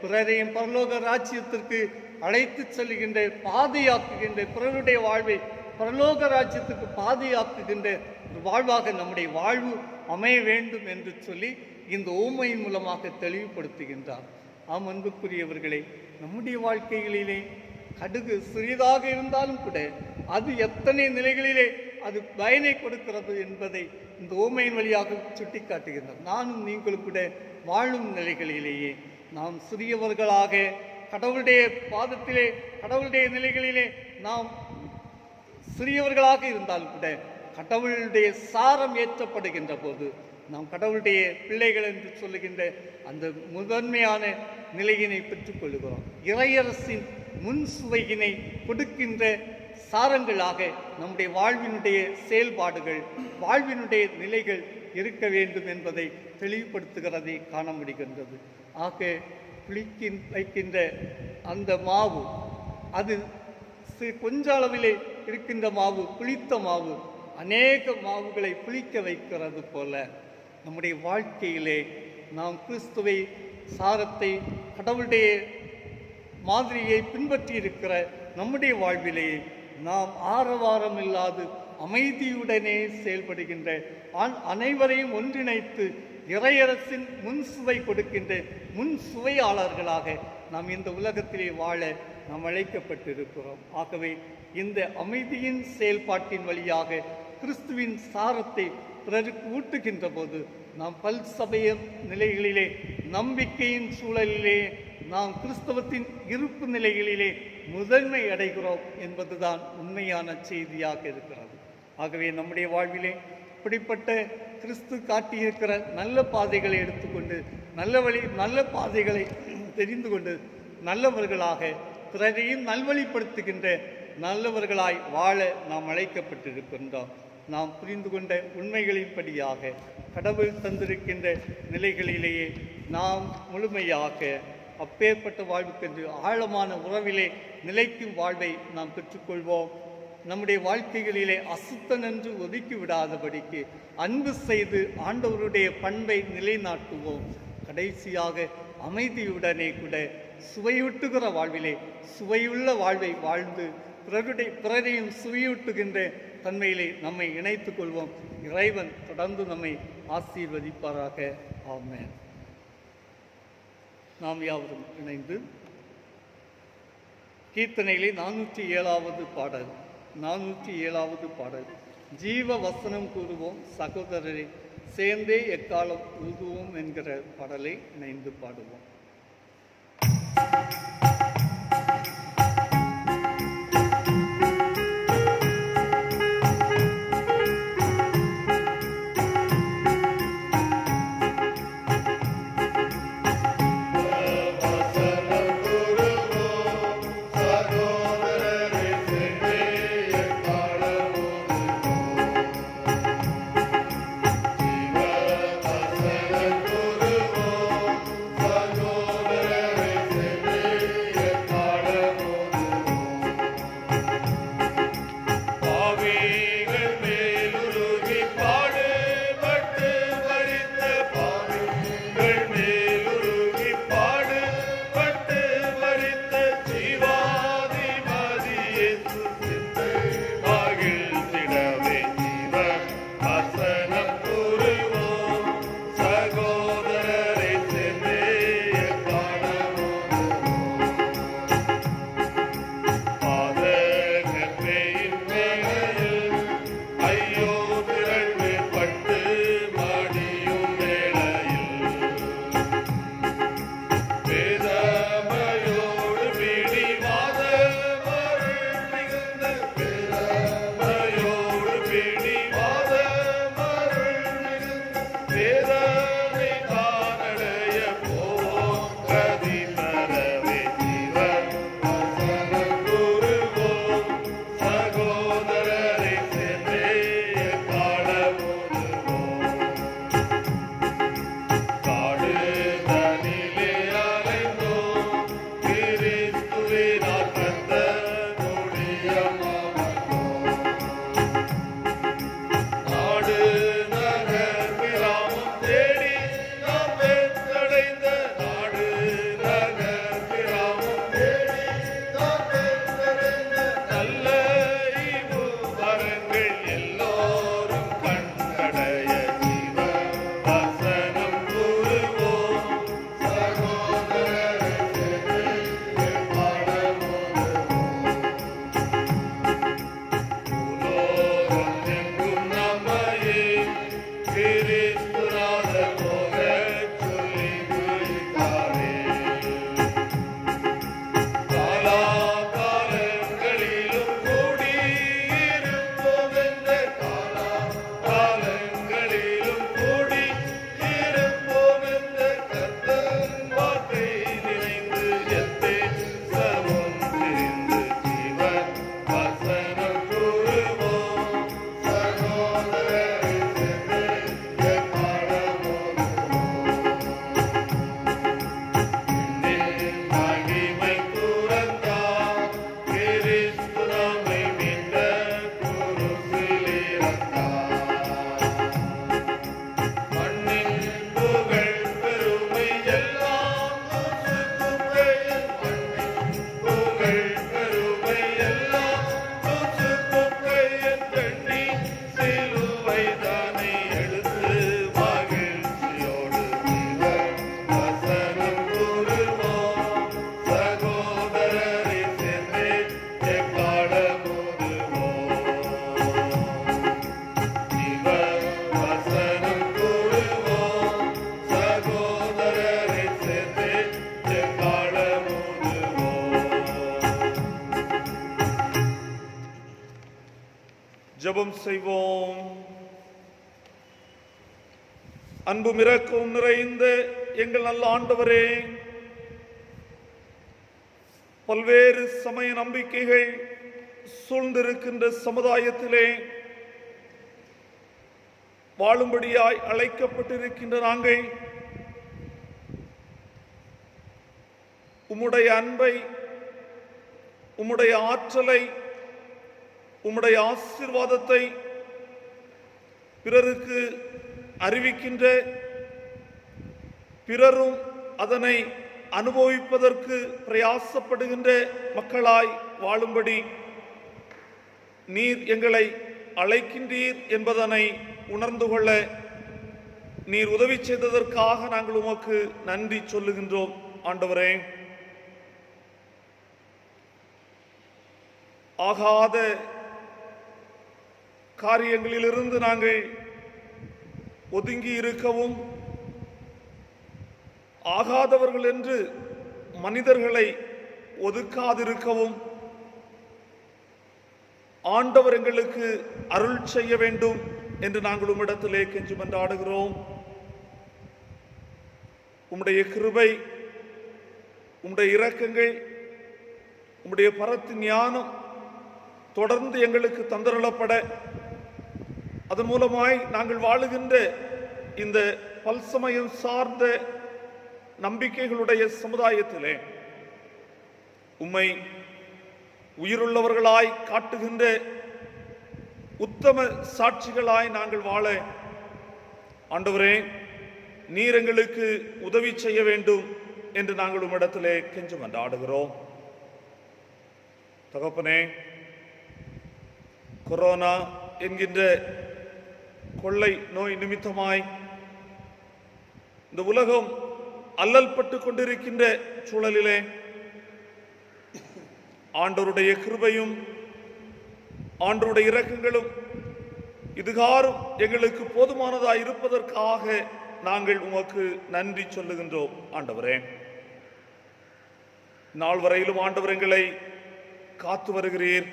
பிறரையும் பரலோக ராஜ்யத்திற்கு அழைத்து செல்கின்ற, பாதையாக்குகின்ற, பிறருடைய வாழ்வை பரலோக ராஜ்யத்துக்கு பாதையாக்குகின்ற ஒரு வாழ்வாக நம்முடைய வாழ்வு அமைய வேண்டும் என்று சொல்லி இந்த ஓமையின் மூலமாக தெளிவுபடுத்துகின்றார். ஆம் அன்புக்குரியவர்களே, நம்முடைய வாழ்க்கைகளிலே கடுகு சிறிதாக இருந்தாலும் கூட அது எத்தனை நிலைகளிலே அது பயனை கொடுக்கிறது என்பதை இந்த ஓமையின் வழியாக சுட்டிக்காட்டுகின்றனர். நானும் நீங்களும் கூட வாழும் நிலைகளிலேயே நாம் சிறியவர்களாக கடவுளுடைய பாதத்திலே, கடவுளுடைய நிலைகளிலே நாம் சிறியவர்களாக இருந்தாலும் கூட கடவுளுடைய சாரம் ஏற்றப்படுகின்ற போது நாம் கடவுளுடைய பிள்ளைகள் என்று சொல்லுகின்ற அந்த முதன்மையான நிலையினை பெற்றுக் கொள்கிறோம். இறையரசின் முன் சுவையினை கொடுக்கின்ற சாரங்களாக நம்முடைய வாழ்வினுடைய செயல்பாடுகள், வாழ்வினுடைய நிலைகள் இருக்க வேண்டும் என்பதை தெளிவுபடுத்துகிறதை காண முடிகின்றது. ஆக வைக்கின்ற அந்த மாவு, அது கொஞ்ச அளவிலே இருக்கின்ற மாவு, புளித்த மாவு அநேக மாவுகளை புளிக்க வைக்கிறது போல நம்முடைய வாழ்க்கையிலே நாம் கிறிஸ்துவை சாரத்தை, கடவுளுடைய மாதிரியை பின்பற்றி இருக்கிற நம்முடைய வாழ்விலே நாம் ஆரவாரம் இல்லாது அமைதியுடனே செயல்படுகின்ற அனைவரையும் ஒன்றிணைத்து இறையரசின் முன் சுவை கொடுக்கின்ற முன் சுவையாளர்களாக நாம் இந்த உலகத்திலே வாழ நாம் அழைக்கப்பட்டிருக்கிறோம். ஆகவே இந்த அமைதியின் செயல்பாட்டின் வழியாக கிறிஸ்துவின் சாரத்தை பிறருக்கு ஊட்டுகின்ற போது நாம் பல்சபைய நிலைகளிலே, நம்பிக்கையின் சூழலிலே, நாம் கிறிஸ்தவத்தின் இருப்பு நிலைகளிலே முதன்மை அடைகிறோம் என்பதுதான் உண்மையான செய்தியாக இருக்கிறது. ஆகவே நம்முடைய வாழ்விலே இப்படிப்பட்ட கிறிஸ்து காட்டியிருக்கிற நல்ல பாதைகளை எடுத்துக்கொண்டு நல்ல பாதைகளை தெரிந்து கொண்டு நல்லவர்களாக பிறரையும் நல்வழிப்படுத்துகின்ற நல்லவர்களாய் வாழ நாம் அழைக்கப்பட்டிருக்கின்றோம். நாம் புரிந்து கொண்ட உண்மைகளின்படியாக கடவுள் தந்திருக்கின்ற நிலைகளிலேயே நாம் முழுமையாக அப்பேற்பட்ட வாழ்வுக்கென்று ஆழமான உறவிலே நிலைக்கும் வாழ்வை நாம் பெற்றுக்கொள்வோம். நம்முடைய வாழ்க்கைகளிலே அசுத்தம் என்று ஒதுக்கி விடாதபடிக்கு அன்பு செய்து ஆண்டவருடைய பண்பை நிலைநாட்டுவோம். கடைசியாக அமைதியுடனே கூட சுவையூட்டுகிற வாழ்விலே சுவையுள்ள வாழ்வை வாழ்ந்து பிறரையும் சுவையூட்டுகின்ற தன்மையிலே நம்மை இணைத்துக் கொள்வோம். இறைவன் தொடர்ந்து நம்மை ஆசீர்வதிப்பாராக. ஆமென். நாம் யாவரும் இணைந்து கீர்த்தனையிலே 407வது பாடல், 407வது பாடல், ஜீவ வசனம் கூறுவோம் சகோதரரை சேர்ந்தே எக்காலம் ஊதுவோம் என்கிற பாடலை இணைந்து பாடுவோம். Sago ஜெபம் செய்வோம். அன்பும் இரக்கமும் நிறைந்த எங்கள் நல்ல ஆண்டவரே, பல்வேறு சமய நம்பிக்கைகள் சூழ்ந்திருக்கின்ற சமுதாயத்திலே வாழும்படியாய் அழைக்கப்பட்டிருக்கின்ற நாங்கள் உம்முடைய அன்பை, உம்முடைய ஆற்றலை, உம்முடைய ஆசீர்வாதத்தை பிறருக்கு அறிவிக்கின்ற, பிறரும் அதனை அனுபவிப்பதற்கு பிரயாசப்படுகின்ற மக்களாய் வாழும்படி நீர் எங்களை அழைக்கின்றீர் என்பதனை உணர்ந்து கொள்ள நீர் உதவி செய்ததற்காக நாங்கள் உமக்கு நன்றி சொல்லுகின்றோம். ஆண்டவரே, ஆகாத காரியங்களிலிருந்து நாங்கள் ஒதுங்கி இருக்கவும், ஆகாதவர்கள் என்று மனிதர்களை ஒதுக்காதிருக்கவும் ஆண்டவர் எங்களுக்கு அருள் செய்ய வேண்டும் என்று நாங்கள் உம்மிடத்திலே கெஞ்சி மன்றாடுகிறோம். உம்முடைய கிருபை, உம்முடைய இரக்கங்கள், உம்முடைய பரத்தின் ஞானம் தொடர்ந்து எங்களுக்கு தந்தருளப்பட, அதன் மூலமாய் நாங்கள் வாழுகின்ற இந்த பல்சமயம் சார்ந்த நம்பிக்கைகளுடைய சமுதாயத்திலே உம்மை உயிருள்ளவர்களாய் காட்டுகின்ற உத்தம சாட்சிகளாய் நாங்கள் வாழ ஆண்டவரே நீர் எங்களுக்கு உதவி செய்ய வேண்டும் என்று நாங்கள் உம்மிடத்திலே கெஞ்சி மன்றாடுகிறோம். தகப்பனே, கொரோனா என்கின்ற கொள்ளை நோய் நிமித்தமாய் இந்த உலகம் அல்லல் பட்டு கொண்டிருக்கின்ற சூழலிலே ஆண்டவருடைய கிருபையும் ஆண்டவருடைய இரக்கங்களும் இதுகாரும் எங்களுக்கு போதுமானதாய் இருப்பதற்காக நாங்கள் உமக்கு நன்றி சொல்லுகின்றோம். ஆண்டவரே, நாள் வரையிலும் ஆண்டவர் எங்களை காத்து வருகிறீர்.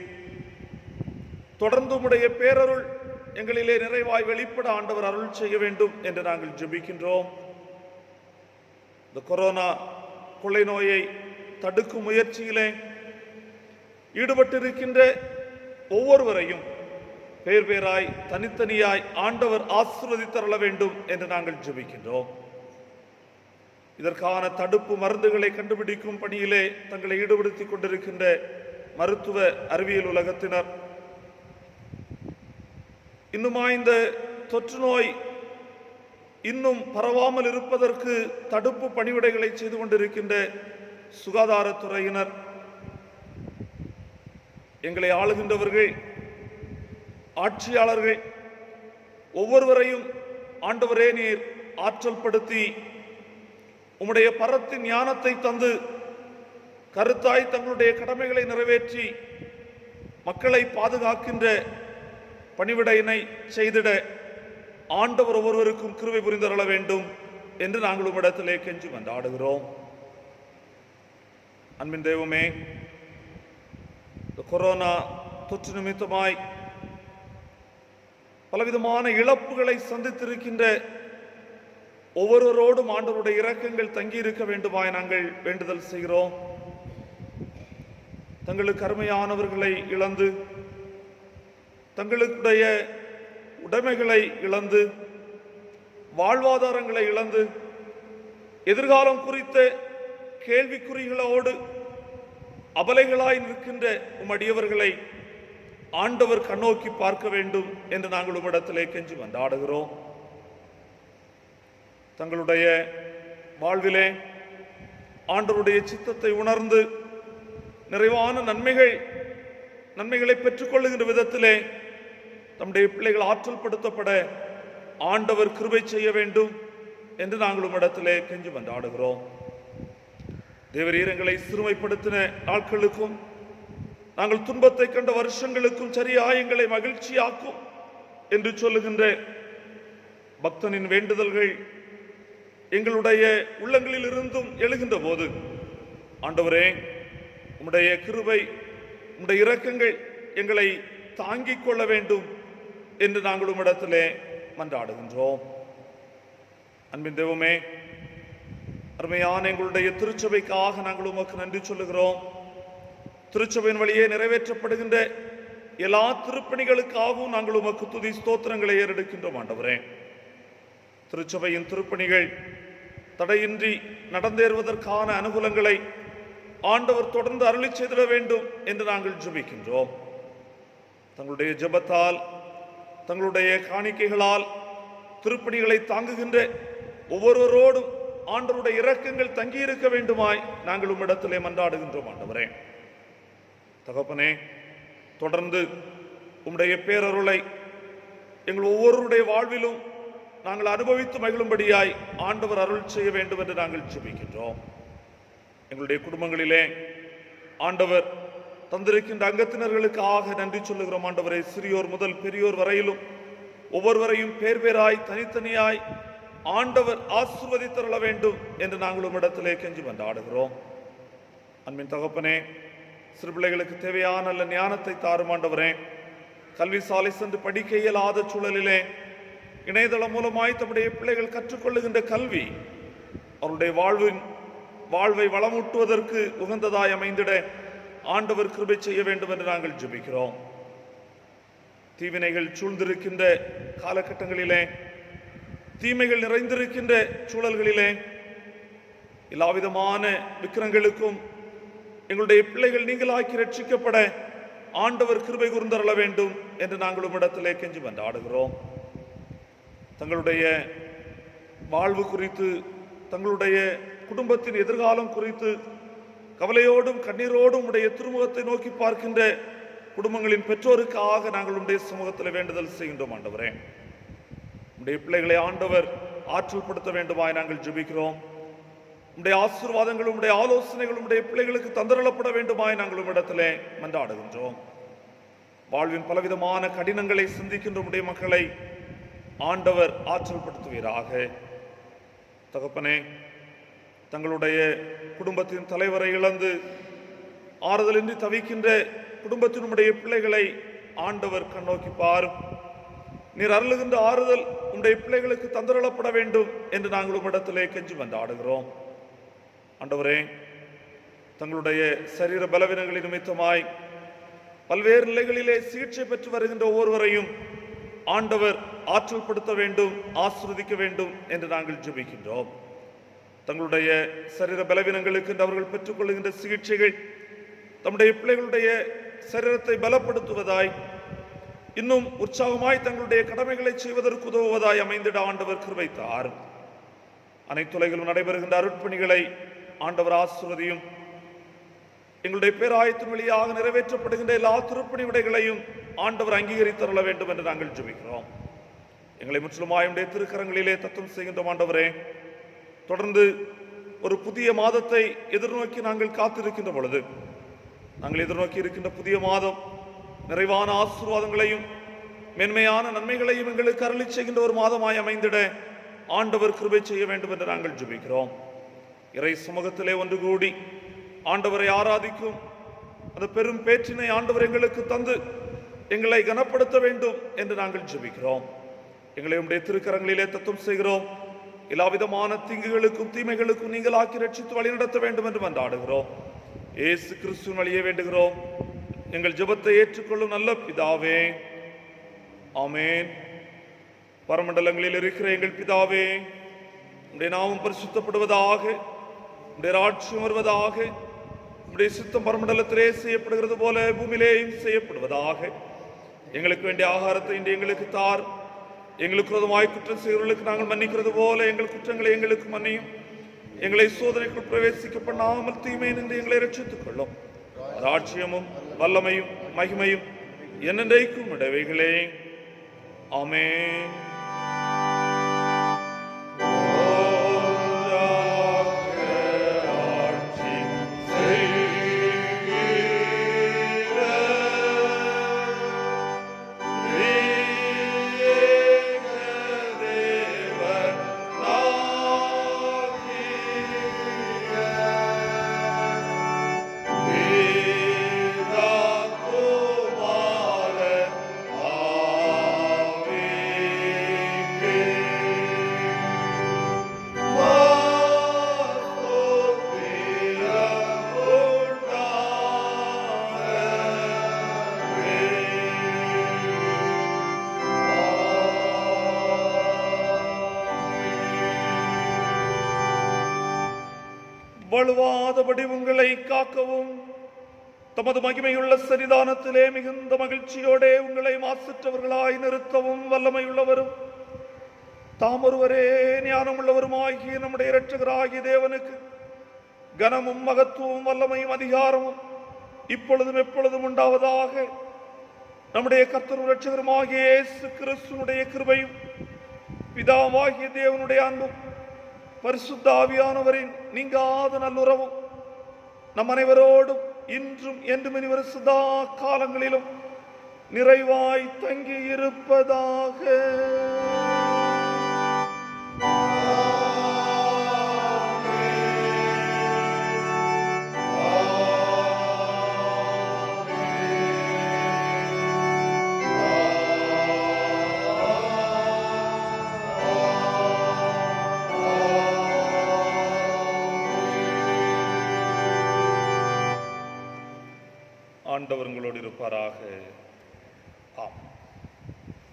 தொடர்ந்து உம்முடைய பேரருள் எங்களிலே நிறைவாய் வெளிப்பட ஆண்டவர் அருள் செய்ய வேண்டும் என்று நாங்கள் ஜெபிக்கின்றோம். இந்த கொரோனா கொள்ளை நோயை தடுக்கும் முயற்சியிலே ஈடுபட்டிருக்கின்ற ஒவ்வொருவரையும் பேர் பேராய் தனித்தனியாய் ஆண்டவர் ஆசீர்வதித்தருள வேண்டும் என்று நாங்கள் ஜெபிக்கின்றோம். இதற்கான தடுப்பு மருந்துகளை கண்டுபிடிக்கும் பணியிலே தங்களை ஈடுபடுத்திக் கொண்டிருக்கின்ற மருத்துவ அறிவியல் உலகத்தினர், இன்னுமா இந்த தொற்று நோய் இன்னும் பரவாமல் இருப்பதற்கு தடுப்பு பணிவிடைகளை செய்து கொண்டிருக்கின்ற சுகாதாரத்துறையினர், எங்களை ஆளுகின்றவர்கள், ஆட்சியாளர்கள் ஒவ்வொருவரையும் ஆண்டவரே நீர் ஆற்றல் படுத்தி உம்முடைய பரத்தின் ஞானத்தை தந்து கருத்தாய் தங்களுடைய கடமைகளை நிறைவேற்றி மக்களை பாதுகாக்கின்ற பணிவிடையினை செய்திட ஆண்டவர் ஒவ்வொருவருக்கும் கிருபை புரிந்தருள வேண்டும் என்று நாங்கள் உம்மிடத்திலே கெஞ்சி மன்றாடுகிறோம். அன்பின் தெய்வமே, கொரோனா தொற்று நிமித்தமாய் பலவிதமான இழப்புகளை சந்தித்திருக்கின்ற ஒவ்வொருவரோடும் ஆண்டவருடைய இரக்கங்கள் தங்கியிருக்க வேண்டுமாய் நாங்கள் வேண்டுதல் செய்கிறோம். தங்களுக்கு அருமையானவர்களை இழந்து, தங்களுடைய உடைமைகளை இழந்து, வாழ்வாதாரங்களை இழந்து, எதிர்காலம் குறித்த கேள்விக்குறிகளோடு அபலைகளாய் நிற்கின்ற அடியவர்களை ஆண்டவர் கண்ணோக்கி பார்க்க வேண்டும் என்று நாங்கள் உம்மிடத்திலே கெஞ்சி மன்றாடுகிறோம். தங்களுடைய வாழ்விலே ஆண்டவருடைய சித்தத்தை உணர்ந்து நிறைவான நன்மைகளை பெற்றுக்கொள்ளுகின்ற விதத்திலே நம்முடைய பிள்ளைகள் ஆற்றல் படுத்தப்பட ஆண்டவர் கிருபை செய்ய வேண்டும் என்று நாங்கள் உம்மிடத்திலே கெஞ்சி மன்றாடுகிறோம். தேவரீர் எங்களை சிறுமைப்படுத்தின நாட்களுக்கும் நாங்கள் துன்பத்தை கண்ட வருஷங்களுக்கும் சரியாய் எங்களை மகிழ்ச்சியாக்கும் என்று சொல்லுகின்ற பக்தனின் வேண்டுதல்கள் எங்களுடைய உள்ளங்களில் இருந்தும் எழுகின்ற போது ஆண்டவரே, உம்முடைய கிருபை, உம்முடைய இரக்கங்கள் எங்களை தாங்கிக் கொள்ள வேண்டும் என்று நாங்கள் உம்மிடத்திலே மன்றாடுகின்றோம். அன்பின் தெய்வமே, அருமையான எங்களுடைய திருச்சபைக்காக நாங்கள் உமக்கு நன்றி சொல்லுகிறோம். திருச்சபையின் வழியே நிறைவேற்றப்படுகின்ற எல்லா திருப்பணிகளுக்காகவும் நாங்கள் உமக்கு துதி ஸ்தோத்திரங்களை ஏறெடுக்கின்றோம். ஆண்டவரே, திருச்சபையின் திருப்பணிகள் தடையின்றி நடந்தேறுவதற்கான அனுகூலங்களை ஆண்டவர் தொடர்ந்து அருளி செய்திட வேண்டும் என்று நாங்கள் ஜெபிக்கின்றோம். தங்களுடைய ஜெபத்தால், தங்களுடைய காணிக்கைகளால் திருப்பணிகளை தாங்குகின்ற ஒவ்வொருவரோடும் ஆண்டவருடைய இரக்கங்கள் தங்கியிருக்க வேண்டுமாய் நாங்கள் உம்மிடத்திலே மன்றாடுகின்றோம். ஆண்டவரே, தகப்பனே, தொடர்ந்து உம்முடைய பேரருளை எங்கள் ஒவ்வொருவருடைய வாழ்விலும் நாங்கள் அனுபவித்து மகிழும்படியாய் ஆண்டவர் அருள் செய்ய வேண்டும் என்று நாங்கள் ஜெபிக்கின்றோம். எங்களுடைய குடும்பங்களிலே ஆண்டவர் தந்திருக்கின்ற அங்கத்தினர்களுக்காக நன்றி சொல்லுகிறோம். ஆண்டவரை, சிறியோர் முதல் பெரியோர் வரையிலும் ஒவ்வொருவரையும் பேர் பேராய் தனித்தனியாய் ஆண்டவர் ஆசீர்வதித்தருள வேண்டும் என்று நாங்கள் உம்மிடத்திலே கெஞ்சி மன்றாடுகிறோம். அன்பின் தகப்பனே, சிறு பிள்ளைகளுக்கு தேவையான நல்ல ஞானத்தை தாரும். ஆண்டவரே, கல்வி சாலை சென்று படிக்க இயலாத சூழலிலே இணையதளம் மூலமாய் தம்முடைய பிள்ளைகள் கற்றுக்கொள்ளுகின்ற கல்வி அவருடைய வாழ்வை வளமூட்டுவதற்கு உகந்ததாய் அமைந்திட ஆண்டவர் கிருபை செய்ய வேண்டும் என்று நாங்கள் ஜெபிக்கிறோம். தீவினைகள் சூழ்ந்திருக்கின்ற காலகட்டங்களிலே, தீமைகள் நிறைந்திருக்கின்ற சூழல்களிலே எல்லாவிதமான விக்கிரங்களுக்கும் எங்களுடைய பிள்ளைகள் நீங்களாக்கி ரட்சிக்கப்பட ஆண்டவர் கிருபை கூர்ந்தருள வேண்டும் என்று நாங்கள் உம்மிடத்திலே கெஞ்சி மன்றாடுகிறோம். தங்களுடைய வாழ்வு குறித்து, தங்களுடைய குடும்பத்தின் எதிர்காலம் குறித்து கவலையோடும் கண்ணீரோடும் உடைய திருமுகத்தை நோக்கி பார்க்கின்ற குடும்பங்களின் பெற்றோருக்காக நாங்கள் உடைய சமூகத்தில் வேண்டுதல் செய்கின்றோம். ஆண்டவரே, உடைய பிள்ளைகளை ஆண்டவர் ஆற்றல் படுத்த வேண்டுமாய் நாங்கள் ஜெபிக்கிறோம். உடைய ஆசீர்வாதங்களும் உடைய ஆலோசனைகளும் உடைய பிள்ளைகளுக்கு தந்தரப்பட வேண்டுமாய் நாங்கள் உம்மிடத்திலே மன்றாடுகின்றோம். வாழ்வின் பலவிதமான கடினங்களை சிந்திக்கின்ற உடைய மக்களை ஆண்டவர் ஆற்றல் படுத்துவீராக. தகப்பனே, தங்களுடைய குடும்பத்தின் தலைவரை இழந்து ஆறுதலின்றி தவிக்கின்ற குடும்பத்தினுடைய பிள்ளைகளை ஆண்டவர் கண்ணோக்கி பாரும். நீர் அருளுகின்ற ஆறுதல் உடைய பிள்ளைகளுக்கு தந்தரப்பட வேண்டும் என்று நாங்கள் உம்மிடத்திலே கெஞ்சி மன்றாடுகிறோம். ஆண்டவரே, தங்களுடைய சரீர பலவீனங்களின் நிமித்தமாய் பல்வேறு நிலைகளிலே சிகிச்சை பெற்று வருகின்ற ஒவ்வொருவரையும் ஆண்டவர் ஆற்றல் படுத்த வேண்டும், ஆசீர்வதிக்க வேண்டும் என்று நாங்கள் ஜெபிக்கின்றோம். தங்களுடைய சரீர பலவீனங்களுக்கு அவர்கள் பெற்றுக்கொள்கின்ற சிகிச்சைகள் தம்முடைய பிள்ளைகளுடைய சரீரத்தை பலப்படுத்துவதாய், இன்னும் உற்சாகமாய் தங்களுடைய கடமைகளை செய்வதற்கு உதவுவதாய் அமைந்திட ஆண்டவர் கிருபை தாரும். அனைத்துலகிலும் நடைபெறுகின்ற அருட்பணிகளை ஆண்டவர் ஆசீர்வதியும். எங்களுடைய பேராயத்தின் வழியாக நிறைவேற்றப்படுகின்ற எல்லா திருப்பணி விடைகளையும் ஆண்டவர் அங்கீகரித்தருள வேண்டும் என்று நாங்கள் ஜெபிக்கிறோம். எங்களை முற்றிலுமாயுடைய திருக்கரங்களிலே தத்துவம் செய்கின்றோம். ஆண்டவரே, தொடர்ந்து ஒரு புதிய மாதத்தை எதிர்நோக்கி நாங்கள் காத்திருக்கின்ற பொழுது, நாங்கள் எதிர்நோக்கி இருக்கின்ற புதிய மாதம் நிறைவான ஆசீர்வாதங்களையும் மென்மையான நன்மைகளையும் எங்களுக்கு அருளி செய்கின்ற ஒரு மாதமாய் அமைந்திட ஆண்டவர் கிருபை செய்ய வேண்டும் என்று நாங்கள் ஜெபிக்கிறோம். இறை சமூகத்திலே ஒன்று கூடி ஆண்டவரை ஆராதிக்கும் அந்த பெரும் பேற்றினை ஆண்டவர் எங்களுக்கு தந்து எங்களை கனப்படுத்த வேண்டும் என்று நாங்கள் ஜெபிக்கிறோம். எங்களை உம்முடைய திருக்கரங்களிலே தத்துவம் செய்கிறோம். எல்லாவிதமான தீங்குகளுக்கும் தீமைகளுக்கும் நீங்களாக்கி ரட்சித்து வழிநடத்த வேண்டும் என்று மன்றாடுகிறோம். இயேசு கிறிஸ்துவின் வழியே வேண்டுகிறோம். எங்கள் ஜெபத்தை ஏற்றுக்கொள்ளும் நல்ல பிதாவே, ஆமென். பரமண்டலங்களில் இருக்கிற எங்கள் பிதாவே, உம்முடைய நாமம் பரிசுத்தப்படுவதாக, உம்முடைய ராஜ்யம் வருவதாக, உம்முடைய சித்தம் பரமண்டலத்திலே செய்யப்படுகிறது போல பூமியிலேயும் செய்யப்படுவதாக. எங்களுக்கு வேண்டிய ஆகாரத்தை இன்று எங்களுக்கு தார். எங்களுக்கு விரோதமாய் குற்றம் செய்கிறவர்களுக்கு நாங்கள் மன்னிக்கிறது போல எங்கள் குற்றங்களை எங்களுக்கு மன்னியும். எங்களை சோதனைக்குள் பிரவேசிக்க பண்ணாமல் தீமை நின்று எங்களை ரட்சித்துக் கொள்ளும். ராஜ்யமும் வல்லமையும் மகிமையும் என்னென்றைக்கும் உடையவைகளே. ஆமென். வலுவாதபடி உங்களை காக்கவும் தமது மகிமையுள்ள சரிதானத்திலே மிகுந்த மகிழ்ச்சியோடே உங்களை மாசற்றவர்களாய் நிறுத்தவும் வல்லமையுள்ளவரும் தாமொருவரே ஞானமுள்ளவருமாகிய நம்முடைய இரட்சகராகிய தேவனுக்கு கனமும் மகத்துவமும் வல்லமையும் அதிகாரமும் இப்பொழுதும் எப்பொழுதும் உண்டாவதாக. நம்முடைய கர்த்தரும் இரட்சகருமாகிய இயேசு கிறிஸ்துவினுடைய கிருபையும் பிதாவாகிய தேவனுடைய அன்பும் பரிசுத்த ஆவியானவரின் நீங்காத நல்லுறவும் நம் அனைவரோடும் இன்றும் என்றும் இனிவரும் சதா காலங்களிலும் நிறைவாய் தங்கி இருப்பதாக. ஆண்டவர் உங்களோடு இருப்பாராக.